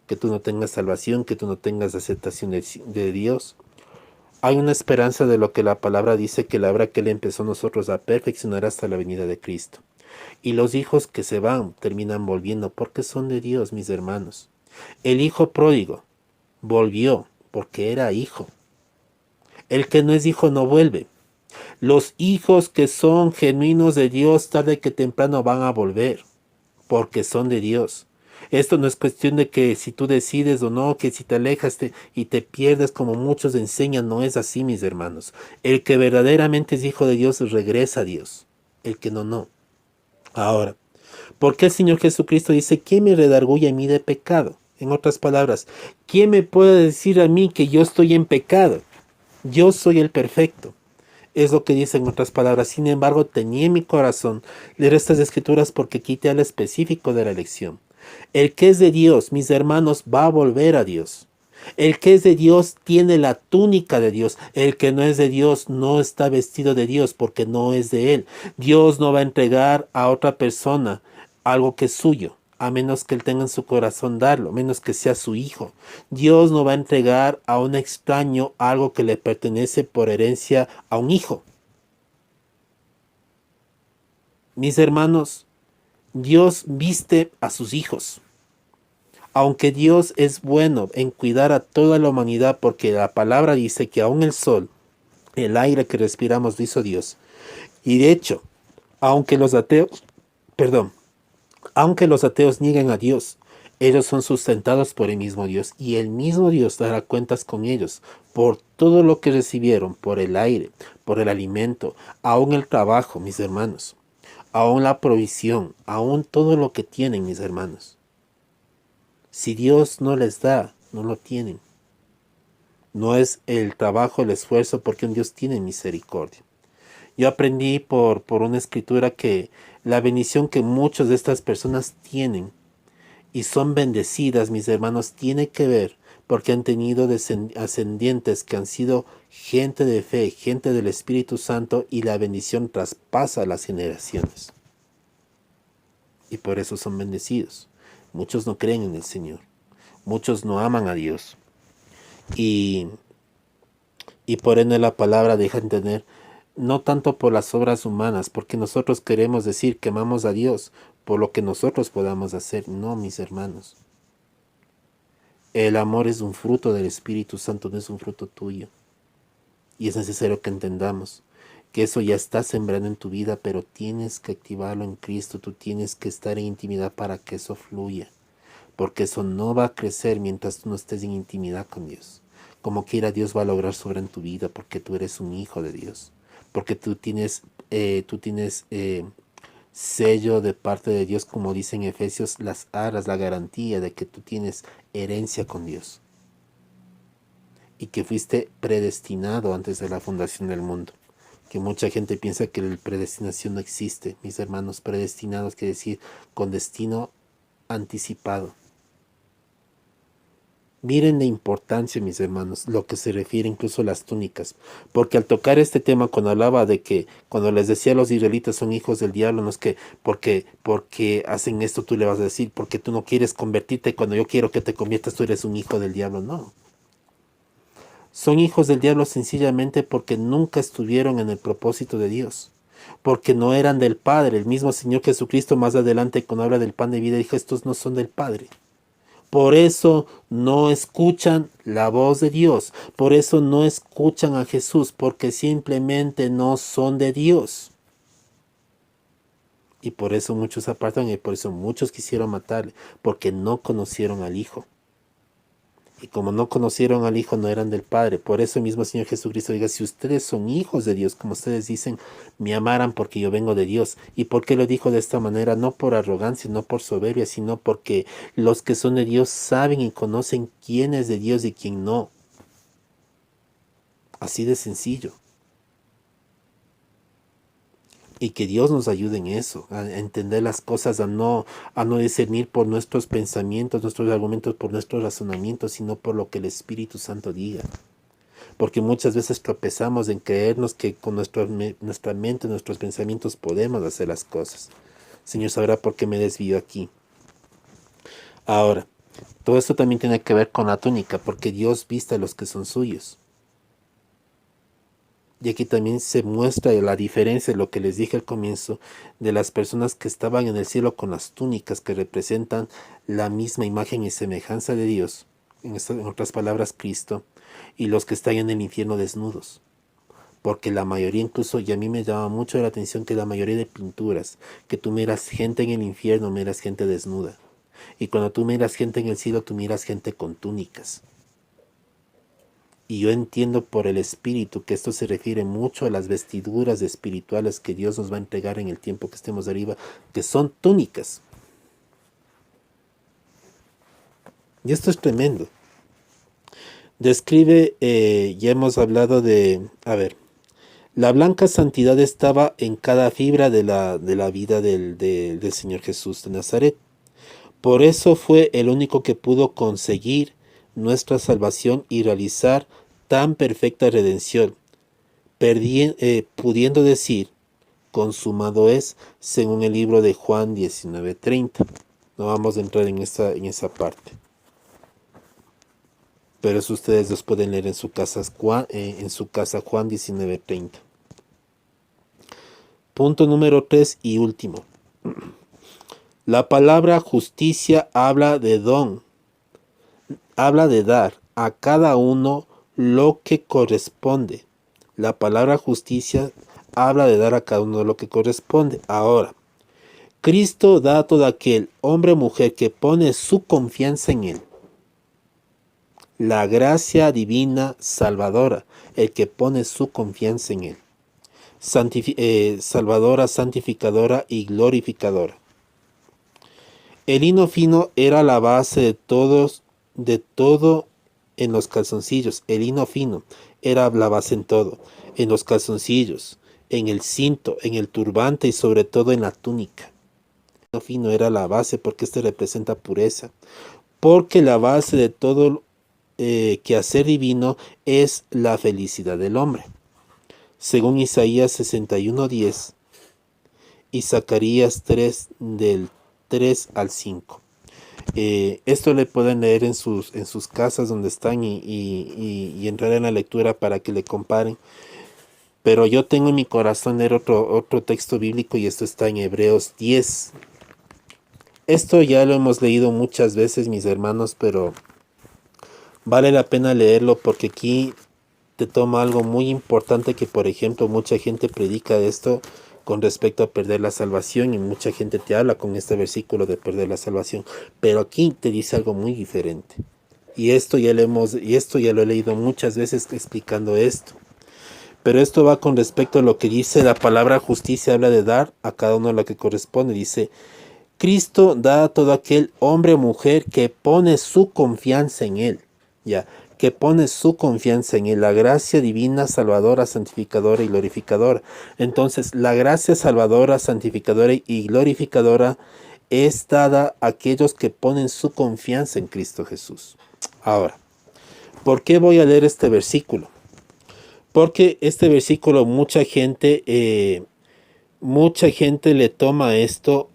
que tú no tengas salvación, que tú no tengas aceptación de Dios. Hay una esperanza de lo que la palabra dice, que la obra que Él empezó nosotros a perfeccionar hasta la venida de Cristo. Y los hijos que se van terminan volviendo porque son de Dios, mis hermanos. El hijo pródigo volvió porque era hijo. El que no es hijo no vuelve. Los hijos que son genuinos de Dios, tarde que temprano van a volver, porque son de Dios. Esto no es cuestión de que si tú decides o no, que si te alejas y te pierdes como muchos enseñan, no es así, mis hermanos. El que verdaderamente es hijo de Dios regresa a Dios. El que no, no. Ahora, ¿por qué el Señor Jesucristo dice, ¿quién me redarguye a mí de pecado? En otras palabras, ¿quién me puede decir a mí que yo estoy en pecado? Yo soy el perfecto. Es lo que dice en otras palabras. Sin embargo, tenía en mi corazón leer estas escrituras porque quité al específico de la elección. El que es de Dios, mis hermanos, va a volver a Dios. El que es de Dios tiene la túnica de Dios. El que no es de Dios no está vestido de Dios porque no es de Él. Dios no va a entregar a otra persona algo que es suyo, a menos que Él tenga en su corazón darlo, a menos que sea su hijo. Dios no va a entregar a un extraño algo que le pertenece por herencia a un hijo. Mis hermanos, Dios viste a sus hijos. Aunque Dios es bueno en cuidar a toda la humanidad, porque la palabra dice que aún el sol, el aire que respiramos lo hizo Dios. Y de hecho, aunque los ateos, aunque los ateos nieguen a Dios, ellos son sustentados por el mismo Dios, y el mismo Dios dará cuentas con ellos por todo lo que recibieron, por el aire, por el alimento, aún el trabajo, mis hermanos, aún la provisión, aún todo lo que tienen, mis hermanos. Si Dios no les da, no lo tienen. No es el trabajo, el esfuerzo, porque un Dios tiene misericordia. Yo aprendí por una escritura que la bendición que muchas de estas personas tienen y son bendecidas, mis hermanos, tiene que ver porque han tenido ascendientes que han sido gente de fe, gente del Espíritu Santo, y la bendición traspasa las generaciones. Y por eso son bendecidos. Muchos no creen en el Señor. Muchos no aman a Dios. Y por ende la palabra deja entender, no tanto por las obras humanas, porque nosotros queremos decir que amamos a Dios por lo que nosotros podamos hacer. No, mis hermanos. El amor es un fruto del Espíritu Santo, no es un fruto tuyo. Y es necesario que entendamos que eso ya está sembrando en tu vida, pero tienes que activarlo en Cristo. Tú tienes que estar en intimidad para que eso fluya. Porque eso no va a crecer mientras tú no estés en intimidad con Dios. Como quiera, Dios va a lograr sobre en tu vida porque tú eres un hijo de Dios. Porque tú tienes sello de parte de Dios, como dice en Efesios, las aras, la garantía de que tú tienes herencia con Dios. Y que fuiste predestinado antes de la fundación del mundo. Que mucha gente piensa que la predestinación no existe. Mis hermanos, predestinados quiere decir con destino anticipado. Miren la importancia, mis hermanos, lo que se refiere incluso a las túnicas. Porque al tocar este tema, cuando hablaba de que, cuando les decía a los israelitas son hijos del diablo, no es que porque hacen esto tú le vas a decir, porque tú no quieres convertirte, cuando yo quiero que te conviertas tú eres un hijo del diablo, no. Son hijos del diablo sencillamente porque nunca estuvieron en el propósito de Dios. Porque no eran del Padre. El mismo Señor Jesucristo más adelante, cuando habla del pan de vida, dijo, estos no son del Padre. Por eso no escuchan la voz de Dios. Por eso no escuchan a Jesús. Porque simplemente no son de Dios. Y por eso muchos apartan y por eso muchos quisieron matarle. Porque no conocieron al Hijo. Y como no conocieron al Hijo, no eran del Padre. Por eso mismo Señor Jesucristo diga, si ustedes son hijos de Dios, como ustedes dicen, me amarán porque yo vengo de Dios. ¿Y por qué lo dijo de esta manera? No por arrogancia, no por soberbia, sino porque los que son de Dios saben y conocen quién es de Dios y quién no. Así de sencillo. Y que Dios nos ayude en eso, a entender las cosas, a no discernir por nuestros pensamientos, nuestros argumentos, por nuestros razonamientos, sino por lo que el Espíritu Santo diga. Porque muchas veces tropezamos en creernos que con nuestra mente, nuestros pensamientos podemos hacer las cosas. Señor sabrá por qué me desvío aquí. Ahora, Todo esto también tiene que ver con la túnica, porque Dios viste a los que son suyos. Y aquí también se muestra la diferencia, lo que les dije al comienzo, de las personas que estaban en el cielo con las túnicas que representan la misma imagen y semejanza de Dios, en otras palabras Cristo, y los que están en el infierno desnudos. Porque la mayoría incluso, y a mí me llama mucho la atención que la mayoría de pinturas, que tú miras gente en el infierno, miras gente desnuda. Y cuando tú miras gente en el cielo, tú miras gente con túnicas. Y yo entiendo por el Espíritu que esto se refiere mucho a las vestiduras espirituales que Dios nos va a entregar en el tiempo que estemos arriba, que son túnicas. Y esto es tremendo. Describe, ya hemos hablado de, la blanca santidad estaba en cada fibra de la vida del Señor Jesús de Nazaret. Por eso fue el único que pudo conseguir nuestra salvación y realizar tan perfecta redención, pudiendo decir, consumado es, según el libro de Juan 19:30. No vamos a entrar en esa parte. Pero eso ustedes los pueden leer en su casa Juan 19:30. Punto número 3 y último. La palabra justicia habla de don, habla de dar a cada uno lo que corresponde. La palabra justicia habla de dar a cada uno lo que corresponde. Ahora, Cristo da a todo aquel hombre o mujer que pone su confianza en Él. La gracia divina salvadora, el que pone su confianza en Él. Salvadora, santificadora y glorificadora. El lino fino era la base de todo en los calzoncillos. El lino fino era la base en todo. En los calzoncillos, en el cinto, en el turbante y sobre todo en la túnica. El lino fino era la base porque este representa pureza. Porque la base de todo quehacer divino es la felicidad del hombre. Según Isaías 61:10 y Zacarías 3 del 3 al 5. Esto le pueden leer en sus casas donde están y entrar en la lectura para que le comparen. Pero yo tengo en mi corazón leer otro texto bíblico y esto está en Hebreos 10. Esto ya lo hemos leído muchas veces, mis hermanos, pero vale la pena leerlo porque aquí te toma algo muy importante que, por ejemplo, mucha gente predica de esto con respecto a perder la salvación y mucha gente te habla con este versículo de perder la salvación, pero aquí te dice algo muy diferente. Y esto ya lo he leído muchas veces explicando esto. Pero esto va con respecto a lo que dice la palabra justicia, habla de dar a cada uno lo que corresponde. Dice, Cristo da a todo aquel hombre o mujer que pone su confianza en Él. Ya, que pone su confianza en Él, la gracia divina, salvadora, santificadora y glorificadora. Entonces, la gracia salvadora, santificadora y glorificadora es dada a aquellos que ponen su confianza en Cristo Jesús. Ahora, ¿por qué voy a leer este versículo? Porque este versículo mucha gente le toma esto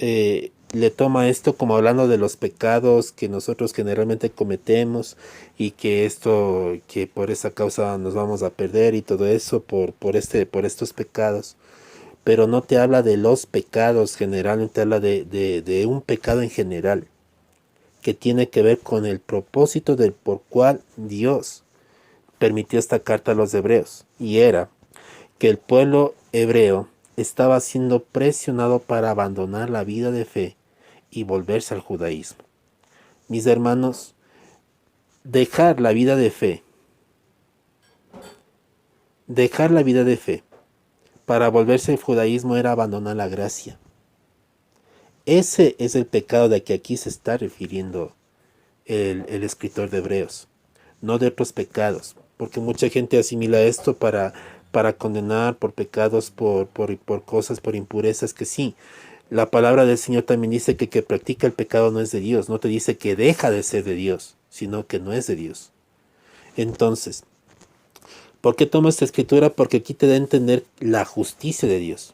como hablando de los pecados que nosotros generalmente cometemos y que por esa causa nos vamos a perder y todo eso por estos pecados. Pero no te habla de los pecados, generalmente habla de un pecado en general que tiene que ver con el propósito del por cual Dios permitió esta carta a los hebreos, y era que el pueblo hebreo estaba siendo presionado para abandonar la vida de fe y volverse al judaísmo. Mis hermanos, dejar la vida de fe para volverse al judaísmo era abandonar la gracia. Ese es el pecado de que aquí se está refiriendo el escritor de Hebreos, no de otros pecados, porque mucha gente asimila esto para condenar por pecados, por cosas, por impurezas, que sí. La palabra del Señor también dice que practica el pecado no es de Dios. No te dice que deja de ser de Dios, sino que no es de Dios. Entonces, ¿por qué tomo esta escritura? Porque aquí te da a entender la justicia de Dios.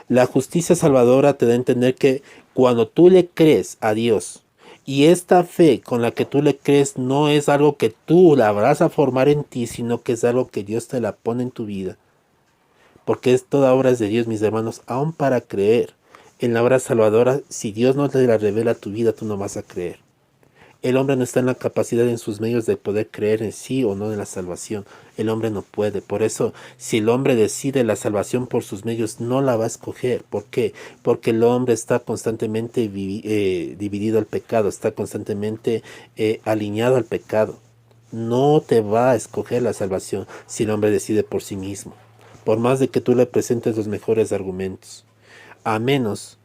La justicia salvadora te da a entender que cuando tú le crees a Dios Y esta fe con la que tú le crees no es algo que tú la vas a formar en ti, sino que es algo que Dios te la pone en tu vida. Porque es toda obra de Dios, mis hermanos, aún para creer en la obra salvadora, si Dios no te la revela a tu vida, tú no vas a creer. El hombre no está en la capacidad en sus medios de poder creer en sí o no en la salvación. El hombre no puede. Por eso, si el hombre decide la salvación por sus medios, no la va a escoger. ¿Por qué? Porque el hombre está constantemente dividido al pecado, está constantemente alineado al pecado. No te va a escoger la salvación si el hombre decide por sí mismo. Por más de que tú le presentes los mejores argumentos. A menos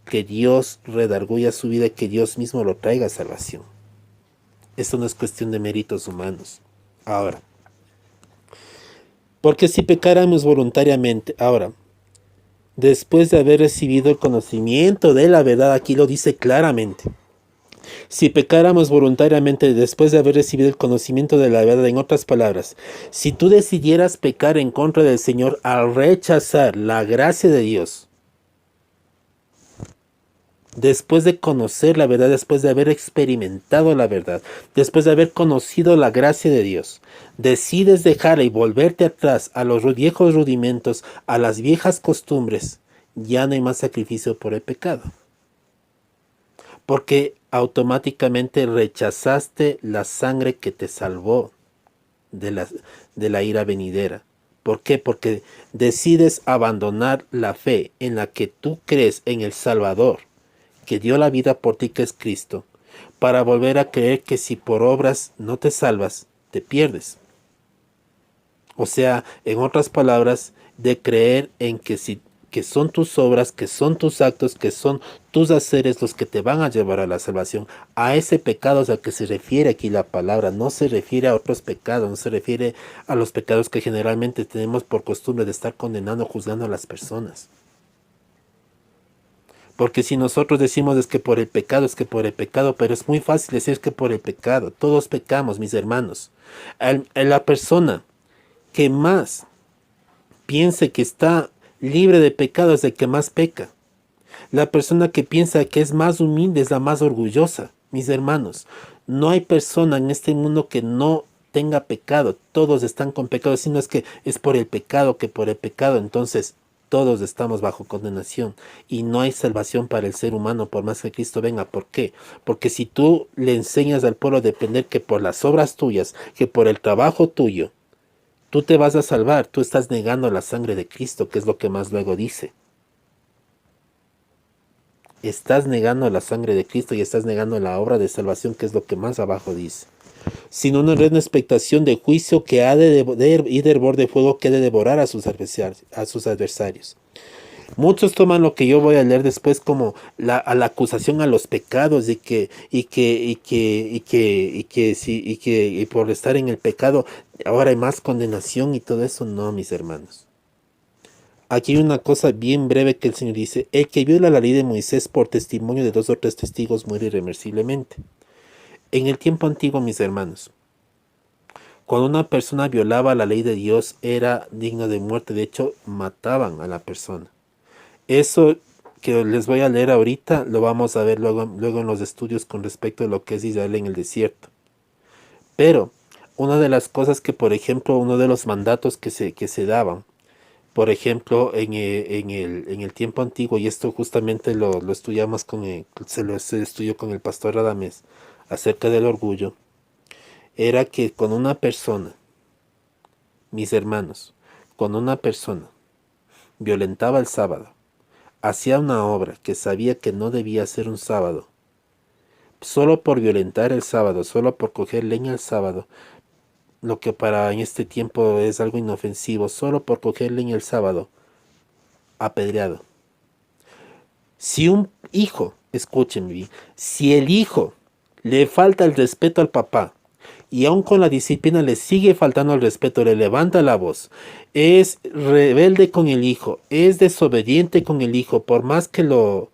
que Dios redarguya su vida y que Dios mismo lo traiga a salvación. Esto no es cuestión de méritos humanos. Ahora, porque si pecáramos voluntariamente, ahora, después de haber recibido el conocimiento de la verdad, aquí lo dice claramente. Si pecáramos voluntariamente después de haber recibido el conocimiento de la verdad, en otras palabras, si tú decidieras pecar en contra del Señor al rechazar la gracia de Dios, después de conocer la verdad, después de haber experimentado la verdad, después de haber conocido la gracia de Dios, decides dejarla y volverte atrás a los viejos rudimentos, a las viejas costumbres, ya no hay más sacrificio por el pecado. Porque automáticamente rechazaste la sangre que te salvó de la ira venidera. ¿Por qué? Porque decides abandonar la fe en la que tú crees en el Salvador, que dio la vida por ti, que es Cristo, para volver a creer que si por obras no te salvas, te pierdes. O sea, en otras palabras, de creer en que son tus obras, que son tus actos, que son tus haceres los que te van a llevar a la salvación. A ese pecado es al que se refiere aquí la palabra. No se refiere a otros pecados, no se refiere a los pecados que generalmente tenemos por costumbre de estar condenando, juzgando a las personas. Porque si nosotros decimos es que por el pecado, es que por el pecado, pero es muy fácil decir es que por el pecado. Todos pecamos, mis hermanos. La persona que más piense que está libre de pecado es el que más peca. La persona que piensa que es más humilde es la más orgullosa, mis hermanos. No hay persona en este mundo que no tenga pecado. Todos están con pecado, sino es que es por el pecado, que por el pecado. Entonces, todos estamos bajo condenación y no hay salvación para el ser humano por más que Cristo venga. ¿Por qué? Porque si tú le enseñas al pueblo a depender que por las obras tuyas, que por el trabajo tuyo, tú te vas a salvar, tú estás negando la sangre de Cristo, que es lo que más luego dice. Estás negando la sangre de Cristo y estás negando la obra de salvación, que es lo que más abajo dice. Sino una gran expectación de juicio que ha de y de hervor de fuego que ha de devorar a sus adversarios. Muchos toman lo que yo voy a leer después como la acusación a los pecados y por estar en el pecado ahora hay más condenación y todo eso. No, mis hermanos. Aquí hay una cosa bien breve que el Señor dice: el que viola la ley de Moisés por testimonio de 2 o 3 testigos muere irreversiblemente. En el tiempo antiguo, mis hermanos, cuando una persona violaba la ley de Dios era digno de muerte. De hecho, mataban a la persona. Eso que les voy a leer ahorita lo vamos a ver luego en los estudios con respecto a lo que es Israel en el desierto. Pero una de las cosas que, por ejemplo, uno de los mandatos que se daban, por ejemplo, en el tiempo antiguo, y esto justamente lo estudiamos se estudió con el pastor Adamés, acerca del orgullo, era que con una persona, mis hermanos, cuando una persona violentaba el sábado, hacía una obra que sabía que no debía ser un sábado, solo por violentar el sábado, solo por coger leña el sábado, lo que para en este tiempo es algo inofensivo, solo por coger leña el sábado, apedreado. Si un hijo, escúchenme bien, si el hijo le falta el respeto al papá y aún con la disciplina le sigue faltando el respeto, le levanta la voz, es rebelde con el hijo, es desobediente con el hijo, por más que lo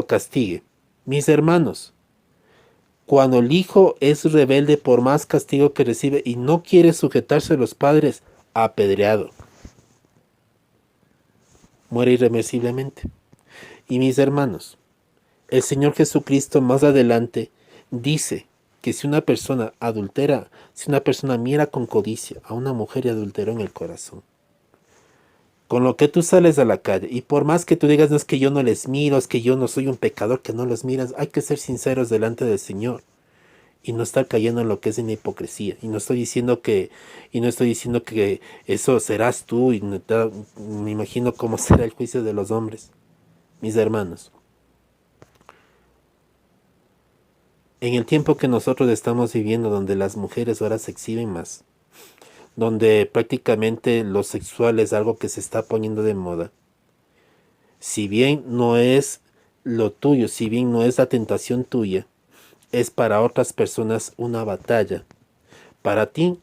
castigue. Mis hermanos, cuando el hijo es rebelde por más castigo que recibe y no quiere sujetarse a los padres, apedreado, muere irreversiblemente. Y mis hermanos, El Señor Jesucristo más adelante dice que si una persona adultera, si una persona mira con codicia a una mujer y adulteró en el corazón, con lo que tú sales a la calle, y por más que tú digas, no es que yo no les miro, es que yo no soy un pecador que no los miras, hay que ser sinceros delante del Señor y no estar cayendo en lo que es en la hipocresía. Y no estoy diciendo que eso serás tú, y me imagino cómo será el juicio de los hombres, mis hermanos. En el tiempo que nosotros estamos viviendo, donde las mujeres ahora se exhiben más, donde prácticamente lo sexual es algo que se está poniendo de moda, si bien no es lo tuyo, si bien no es la tentación tuya, es para otras personas una batalla. Para ti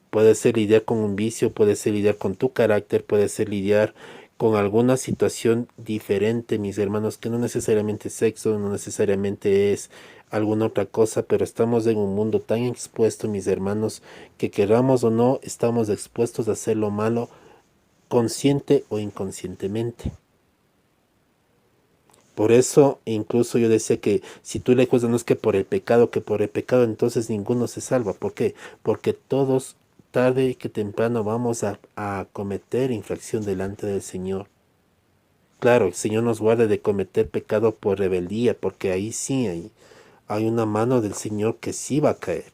puede ser lidiar con un vicio, puede ser lidiar con tu carácter, puede ser lidiar con alguna situación diferente, mis hermanos, que no necesariamente es sexo, no necesariamente es alguna otra cosa, pero estamos en un mundo tan expuesto, mis hermanos, que queramos o no, estamos expuestos a hacer lo malo, consciente o inconscientemente. Por eso incluso yo decía que si tú le juzgas no es que por el pecado, entonces ninguno se salva. ¿Por qué? Porque todos, tarde que temprano, vamos a cometer infracción delante del Señor. Claro, el Señor nos guarda de cometer pecado por rebeldía, porque ahí sí hay una mano del Señor que sí va a caer.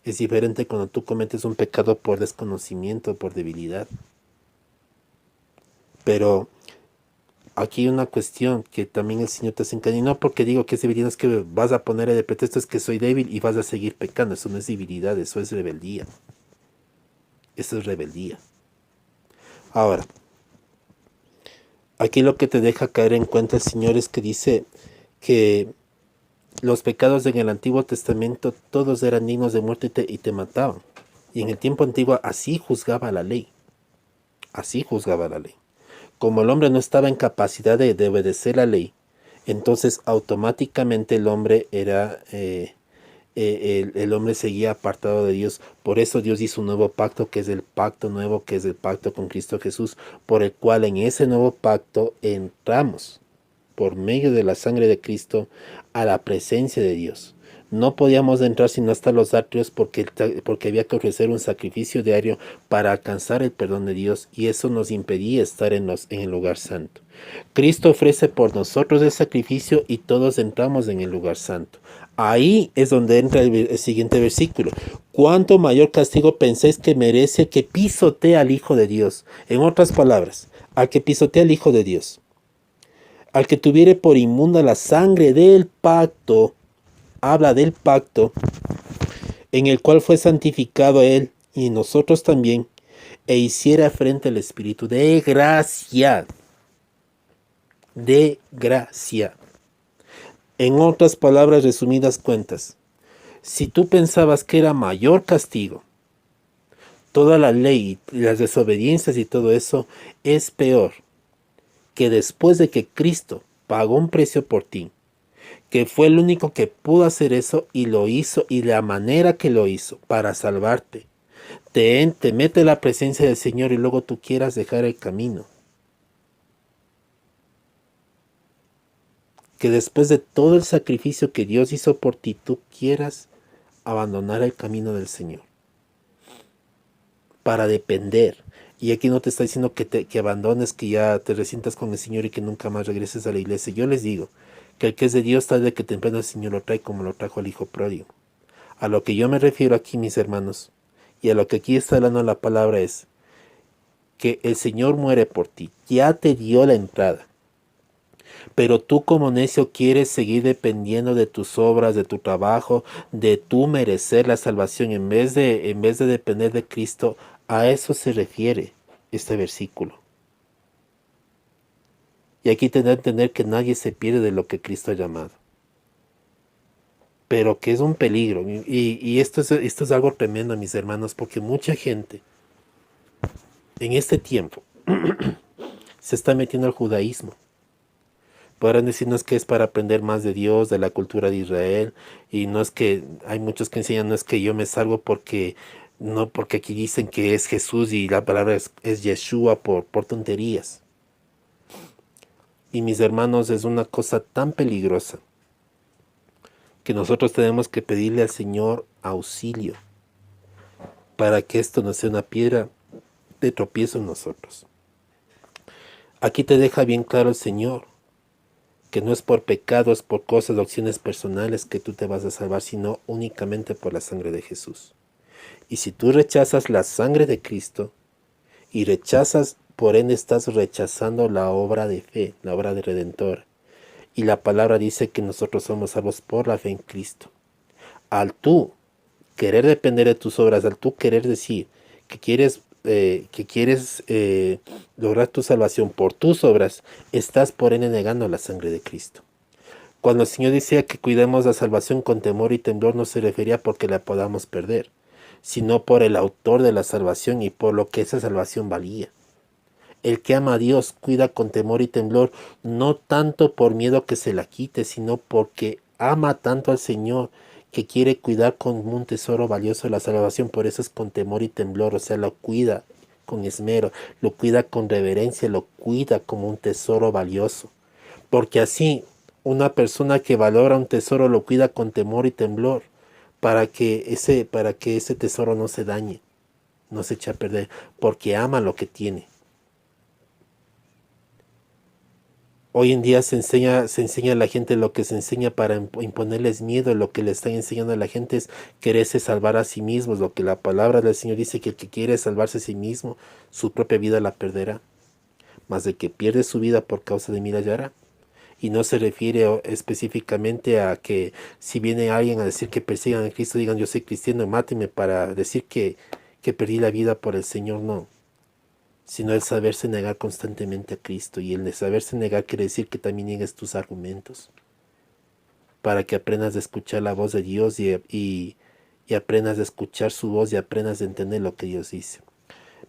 Es diferente cuando tú cometes un pecado por desconocimiento, por debilidad. Pero aquí hay una cuestión que también el Señor te desencadena. Y no porque digo que es debilidad, es que vas a poner de pretexto es que soy débil y vas a seguir pecando. Eso no es debilidad, eso es rebeldía. Eso es rebeldía. Ahora, aquí lo que te deja caer en cuenta el Señor es que dice que los pecados en el Antiguo Testamento todos eran dignos de muerte y te mataban. Y en el tiempo antiguo así juzgaba la ley. Así juzgaba la ley. Como el hombre no estaba en capacidad de obedecer la ley, entonces automáticamente el hombre el hombre seguía apartado de Dios. Por eso Dios hizo un nuevo pacto, que es el pacto nuevo, que es el pacto con Cristo Jesús, por el cual en ese nuevo pacto entramos por medio de la sangre de Cristo a la presencia de Dios. No podíamos entrar sino hasta los atrios porque había que ofrecer un sacrificio diario para alcanzar el perdón de Dios, y eso nos impedía estar en el lugar santo. Cristo ofrece por nosotros el sacrificio y todos entramos en el lugar santo. Ahí es donde entra el siguiente versículo. ¿Cuánto mayor castigo pensáis que merece que pisotee al Hijo de Dios? En otras palabras, al que pisotea al Hijo de Dios, al que tuviere por inmunda la sangre del pacto, habla del pacto en el cual fue santificado él y nosotros también, e hiciera frente al Espíritu de gracia. De gracia. En otras palabras, resumidas cuentas, si tú pensabas que era mayor castigo, toda la ley, las desobediencias y todo eso, es peor que después de que Cristo pagó un precio por ti, que fue el único que pudo hacer eso y lo hizo, y la manera que lo hizo para salvarte, te mete en la presencia del Señor y luego tú quieras dejar el camino. Que después de todo el sacrificio que Dios hizo por ti, tú quieras abandonar el camino del Señor para depender. Y aquí no te está diciendo que abandones, que ya te resientas con el Señor y que nunca más regreses a la iglesia. Yo les digo que el que es de Dios, tarde que temprano el Señor lo trae, como lo trajo al Hijo pródigo. A lo que yo me refiero aquí, mis hermanos, y a lo que aquí está hablando la palabra, es que el Señor muere por ti, ya te dio la entrada. Pero tú como necio quieres seguir dependiendo de tus obras, de tu trabajo, de tu merecer la salvación, en vez de depender de Cristo. A eso se refiere este versículo. Y aquí tendrá que entender que nadie se pierde de lo que Cristo ha llamado. Pero que es un peligro. Y esto es algo tremendo, mis hermanos, porque mucha gente en este tiempo se está metiendo al judaísmo. Podrán decirnos que es para aprender más de Dios, de la cultura de Israel, y no es que, hay muchos que enseñan, no es que yo me salvo porque aquí dicen que es Jesús y la palabra es Yeshua por tonterías. Y mis hermanos, es una cosa tan peligrosa que nosotros tenemos que pedirle al Señor auxilio para que esto no sea una piedra de tropiezo en nosotros. Aquí te deja bien claro el Señor que no es por pecados, por cosas, acciones personales que tú te vas a salvar, sino únicamente por la sangre de Jesús. Y si tú rechazas la sangre de Cristo y rechazas, por ende estás rechazando la obra de fe, la obra de Redentor. Y la palabra dice que nosotros somos salvos por la fe en Cristo. Al tú querer depender de tus obras, al tú querer decir que quieres lograr tu salvación por tus obras, estás por ende negando la sangre de Cristo. Cuando el Señor decía que cuidemos la salvación con temor y temblor, no se refería porque la podamos perder, sino por el autor de la salvación y por lo que esa salvación valía. El que ama a Dios cuida con temor y temblor, no tanto por miedo que se la quite, sino porque ama tanto al Señor que quiere cuidar como un tesoro valioso la salvación. Por eso es con temor y temblor, o sea, lo cuida con esmero, lo cuida con reverencia, lo cuida como un tesoro valioso. Porque así una persona que valora un tesoro lo cuida con temor y temblor para que ese tesoro no se dañe, no se eche a perder, porque ama lo que tiene. Hoy en día se enseña a la gente lo que se enseña para imponerles miedo. Lo que le están enseñando a la gente es quererse salvar a sí mismos. Lo que la palabra del Señor dice, que el que quiere salvarse a sí mismo, su propia vida la perderá. Mas el que pierde su vida por causa de mí la hallará. Y no se refiere específicamente a que si viene alguien a decir que persigan a Cristo, digan yo soy cristiano, mátenme para decir que perdí la vida por el Señor. No, sino el saberse negar constantemente a Cristo. Y el de saberse negar quiere decir que también niegues tus argumentos, para que aprendas a escuchar la voz de Dios y aprendas a escuchar su voz y aprendas a entender lo que Dios dice.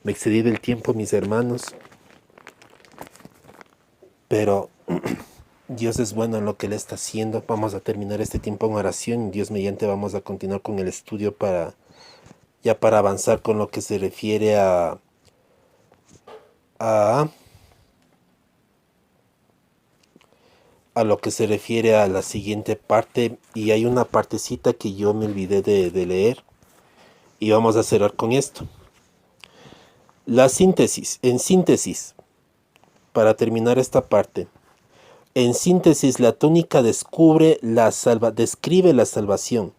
Me excedí del tiempo, mis hermanos, pero Dios es bueno en lo que Él está haciendo. Vamos a terminar este tiempo en oración y Dios mediante vamos a continuar con el estudio para avanzar con lo que se refiere a lo que se refiere a la siguiente parte. Y hay una partecita que yo me olvidé de leer y vamos a cerrar con esto. La síntesis, en síntesis, para terminar esta parte, en síntesis la túnica describe la salvación.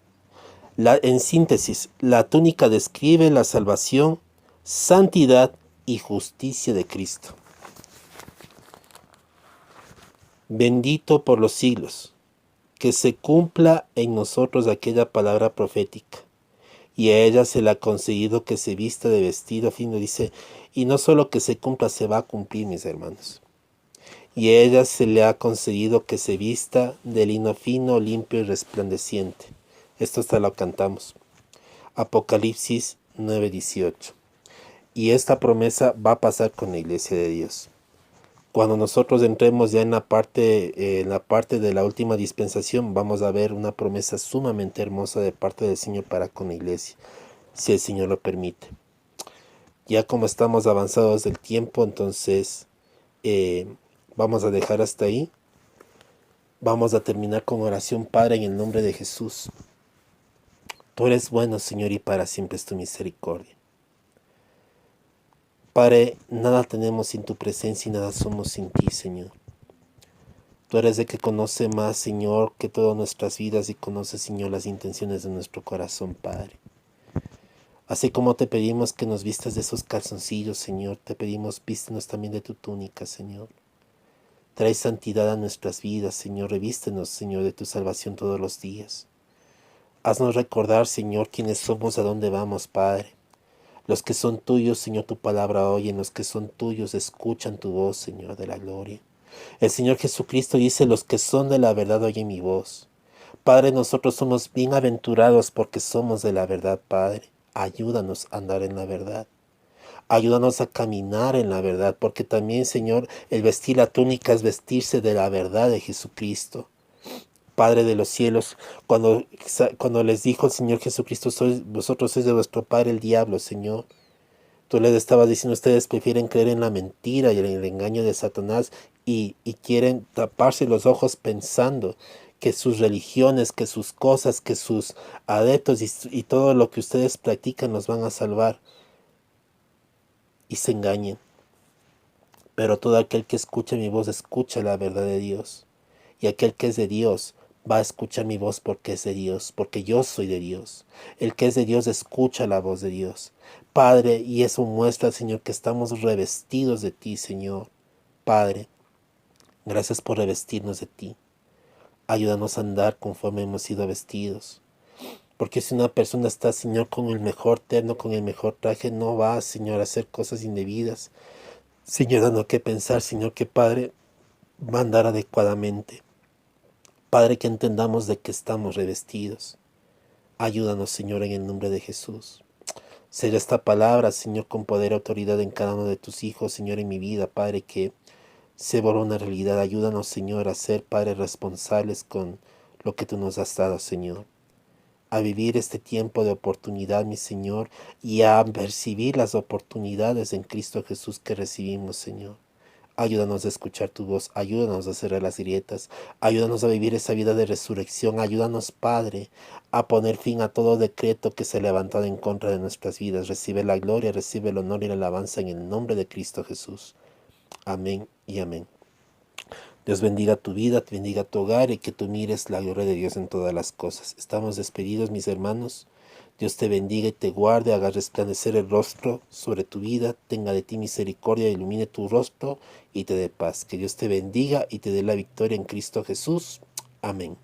En síntesis, la túnica describe la salvación, santidad y justicia de Cristo. Bendito por los siglos, que se cumpla en nosotros aquella palabra profética, y a ella se le ha concedido que se vista de vestido fino, dice, y no solo que se cumpla, se va a cumplir, mis hermanos. Y a ella se le ha concedido que se vista de lino fino, limpio y resplandeciente. Esto hasta lo cantamos. Apocalipsis 9:18. Y esta promesa va a pasar con la iglesia de Dios. Cuando nosotros entremos ya en la parte de la última dispensación, vamos a ver una promesa sumamente hermosa de parte del Señor para con la iglesia, si el Señor lo permite. Ya como estamos avanzados del tiempo, entonces vamos a dejar hasta ahí. Vamos a terminar con oración. Padre, en el nombre de Jesús. Tú eres bueno, Señor, y para siempre es tu misericordia. Padre, nada tenemos sin tu presencia y nada somos sin ti, Señor. Tú eres el que conoce más, Señor, que todas nuestras vidas y conoce, Señor, las intenciones de nuestro corazón, Padre. Así como te pedimos que nos vistas de esos calzoncillos, Señor, te pedimos vístenos también de tu túnica, Señor. Trae santidad a nuestras vidas, Señor. Revístenos, Señor, de tu salvación todos los días. Haznos recordar, Señor, quiénes somos, a dónde vamos, Padre. Los que son tuyos, Señor, tu palabra oyen. Los que son tuyos escuchan tu voz, Señor, de la gloria. El Señor Jesucristo dice, los que son de la verdad oyen mi voz. Padre, nosotros somos bienaventurados porque somos de la verdad, Padre. Ayúdanos a andar en la verdad. Ayúdanos a caminar en la verdad, porque también, Señor, el vestir la túnica es vestirse de la verdad de Jesucristo. Padre de los cielos, cuando les dijo el Señor Jesucristo, vosotros sois de vuestro padre el diablo, Señor. Tú les estabas diciendo, ustedes prefieren creer en la mentira y en el engaño de Satanás y quieren taparse los ojos pensando que sus religiones, que sus cosas, que sus adeptos y todo lo que ustedes practican los van a salvar, y se engañen. Pero todo aquel que escuche mi voz escucha la verdad de Dios. Y aquel que es de Dios va a escuchar mi voz porque es de Dios, porque yo soy de Dios. El que es de Dios escucha la voz de Dios. Padre, y eso muestra, Señor, que estamos revestidos de ti, Señor. Padre, gracias por revestirnos de ti. Ayúdanos a andar conforme hemos sido vestidos. Porque si una persona está, Señor, con el mejor terno, con el mejor traje, no va, Señor, a hacer cosas indebidas. Señor, dando que pensar, Señor, que Padre va a andar adecuadamente. Padre, que entendamos de que estamos revestidos. Ayúdanos, Señor, en el nombre de Jesús. Sella esta palabra, Señor, con poder y autoridad en cada uno de tus hijos, Señor, en mi vida, Padre, que se vuelva una realidad. Ayúdanos, Señor, a ser, Padre, responsables con lo que tú nos has dado, Señor. A vivir este tiempo de oportunidad, mi Señor, y a percibir las oportunidades en Cristo Jesús que recibimos, Señor. Ayúdanos a escuchar tu voz, ayúdanos a cerrar las grietas, ayúdanos a vivir esa vida de resurrección, ayúdanos, Padre, a poner fin a todo decreto que se ha levantado en contra de nuestras vidas. Recibe la gloria, recibe el honor y la alabanza en el nombre de Cristo Jesús. Amén y amén. Dios bendiga tu vida, te bendiga tu hogar y que tú mires la gloria de Dios en todas las cosas. Estamos despedidos, mis hermanos. Dios te bendiga y te guarde, haga resplandecer el rostro sobre tu vida, tenga de ti misericordia, ilumine tu rostro y te dé paz. Que Dios te bendiga y te dé la victoria en Cristo Jesús. Amén.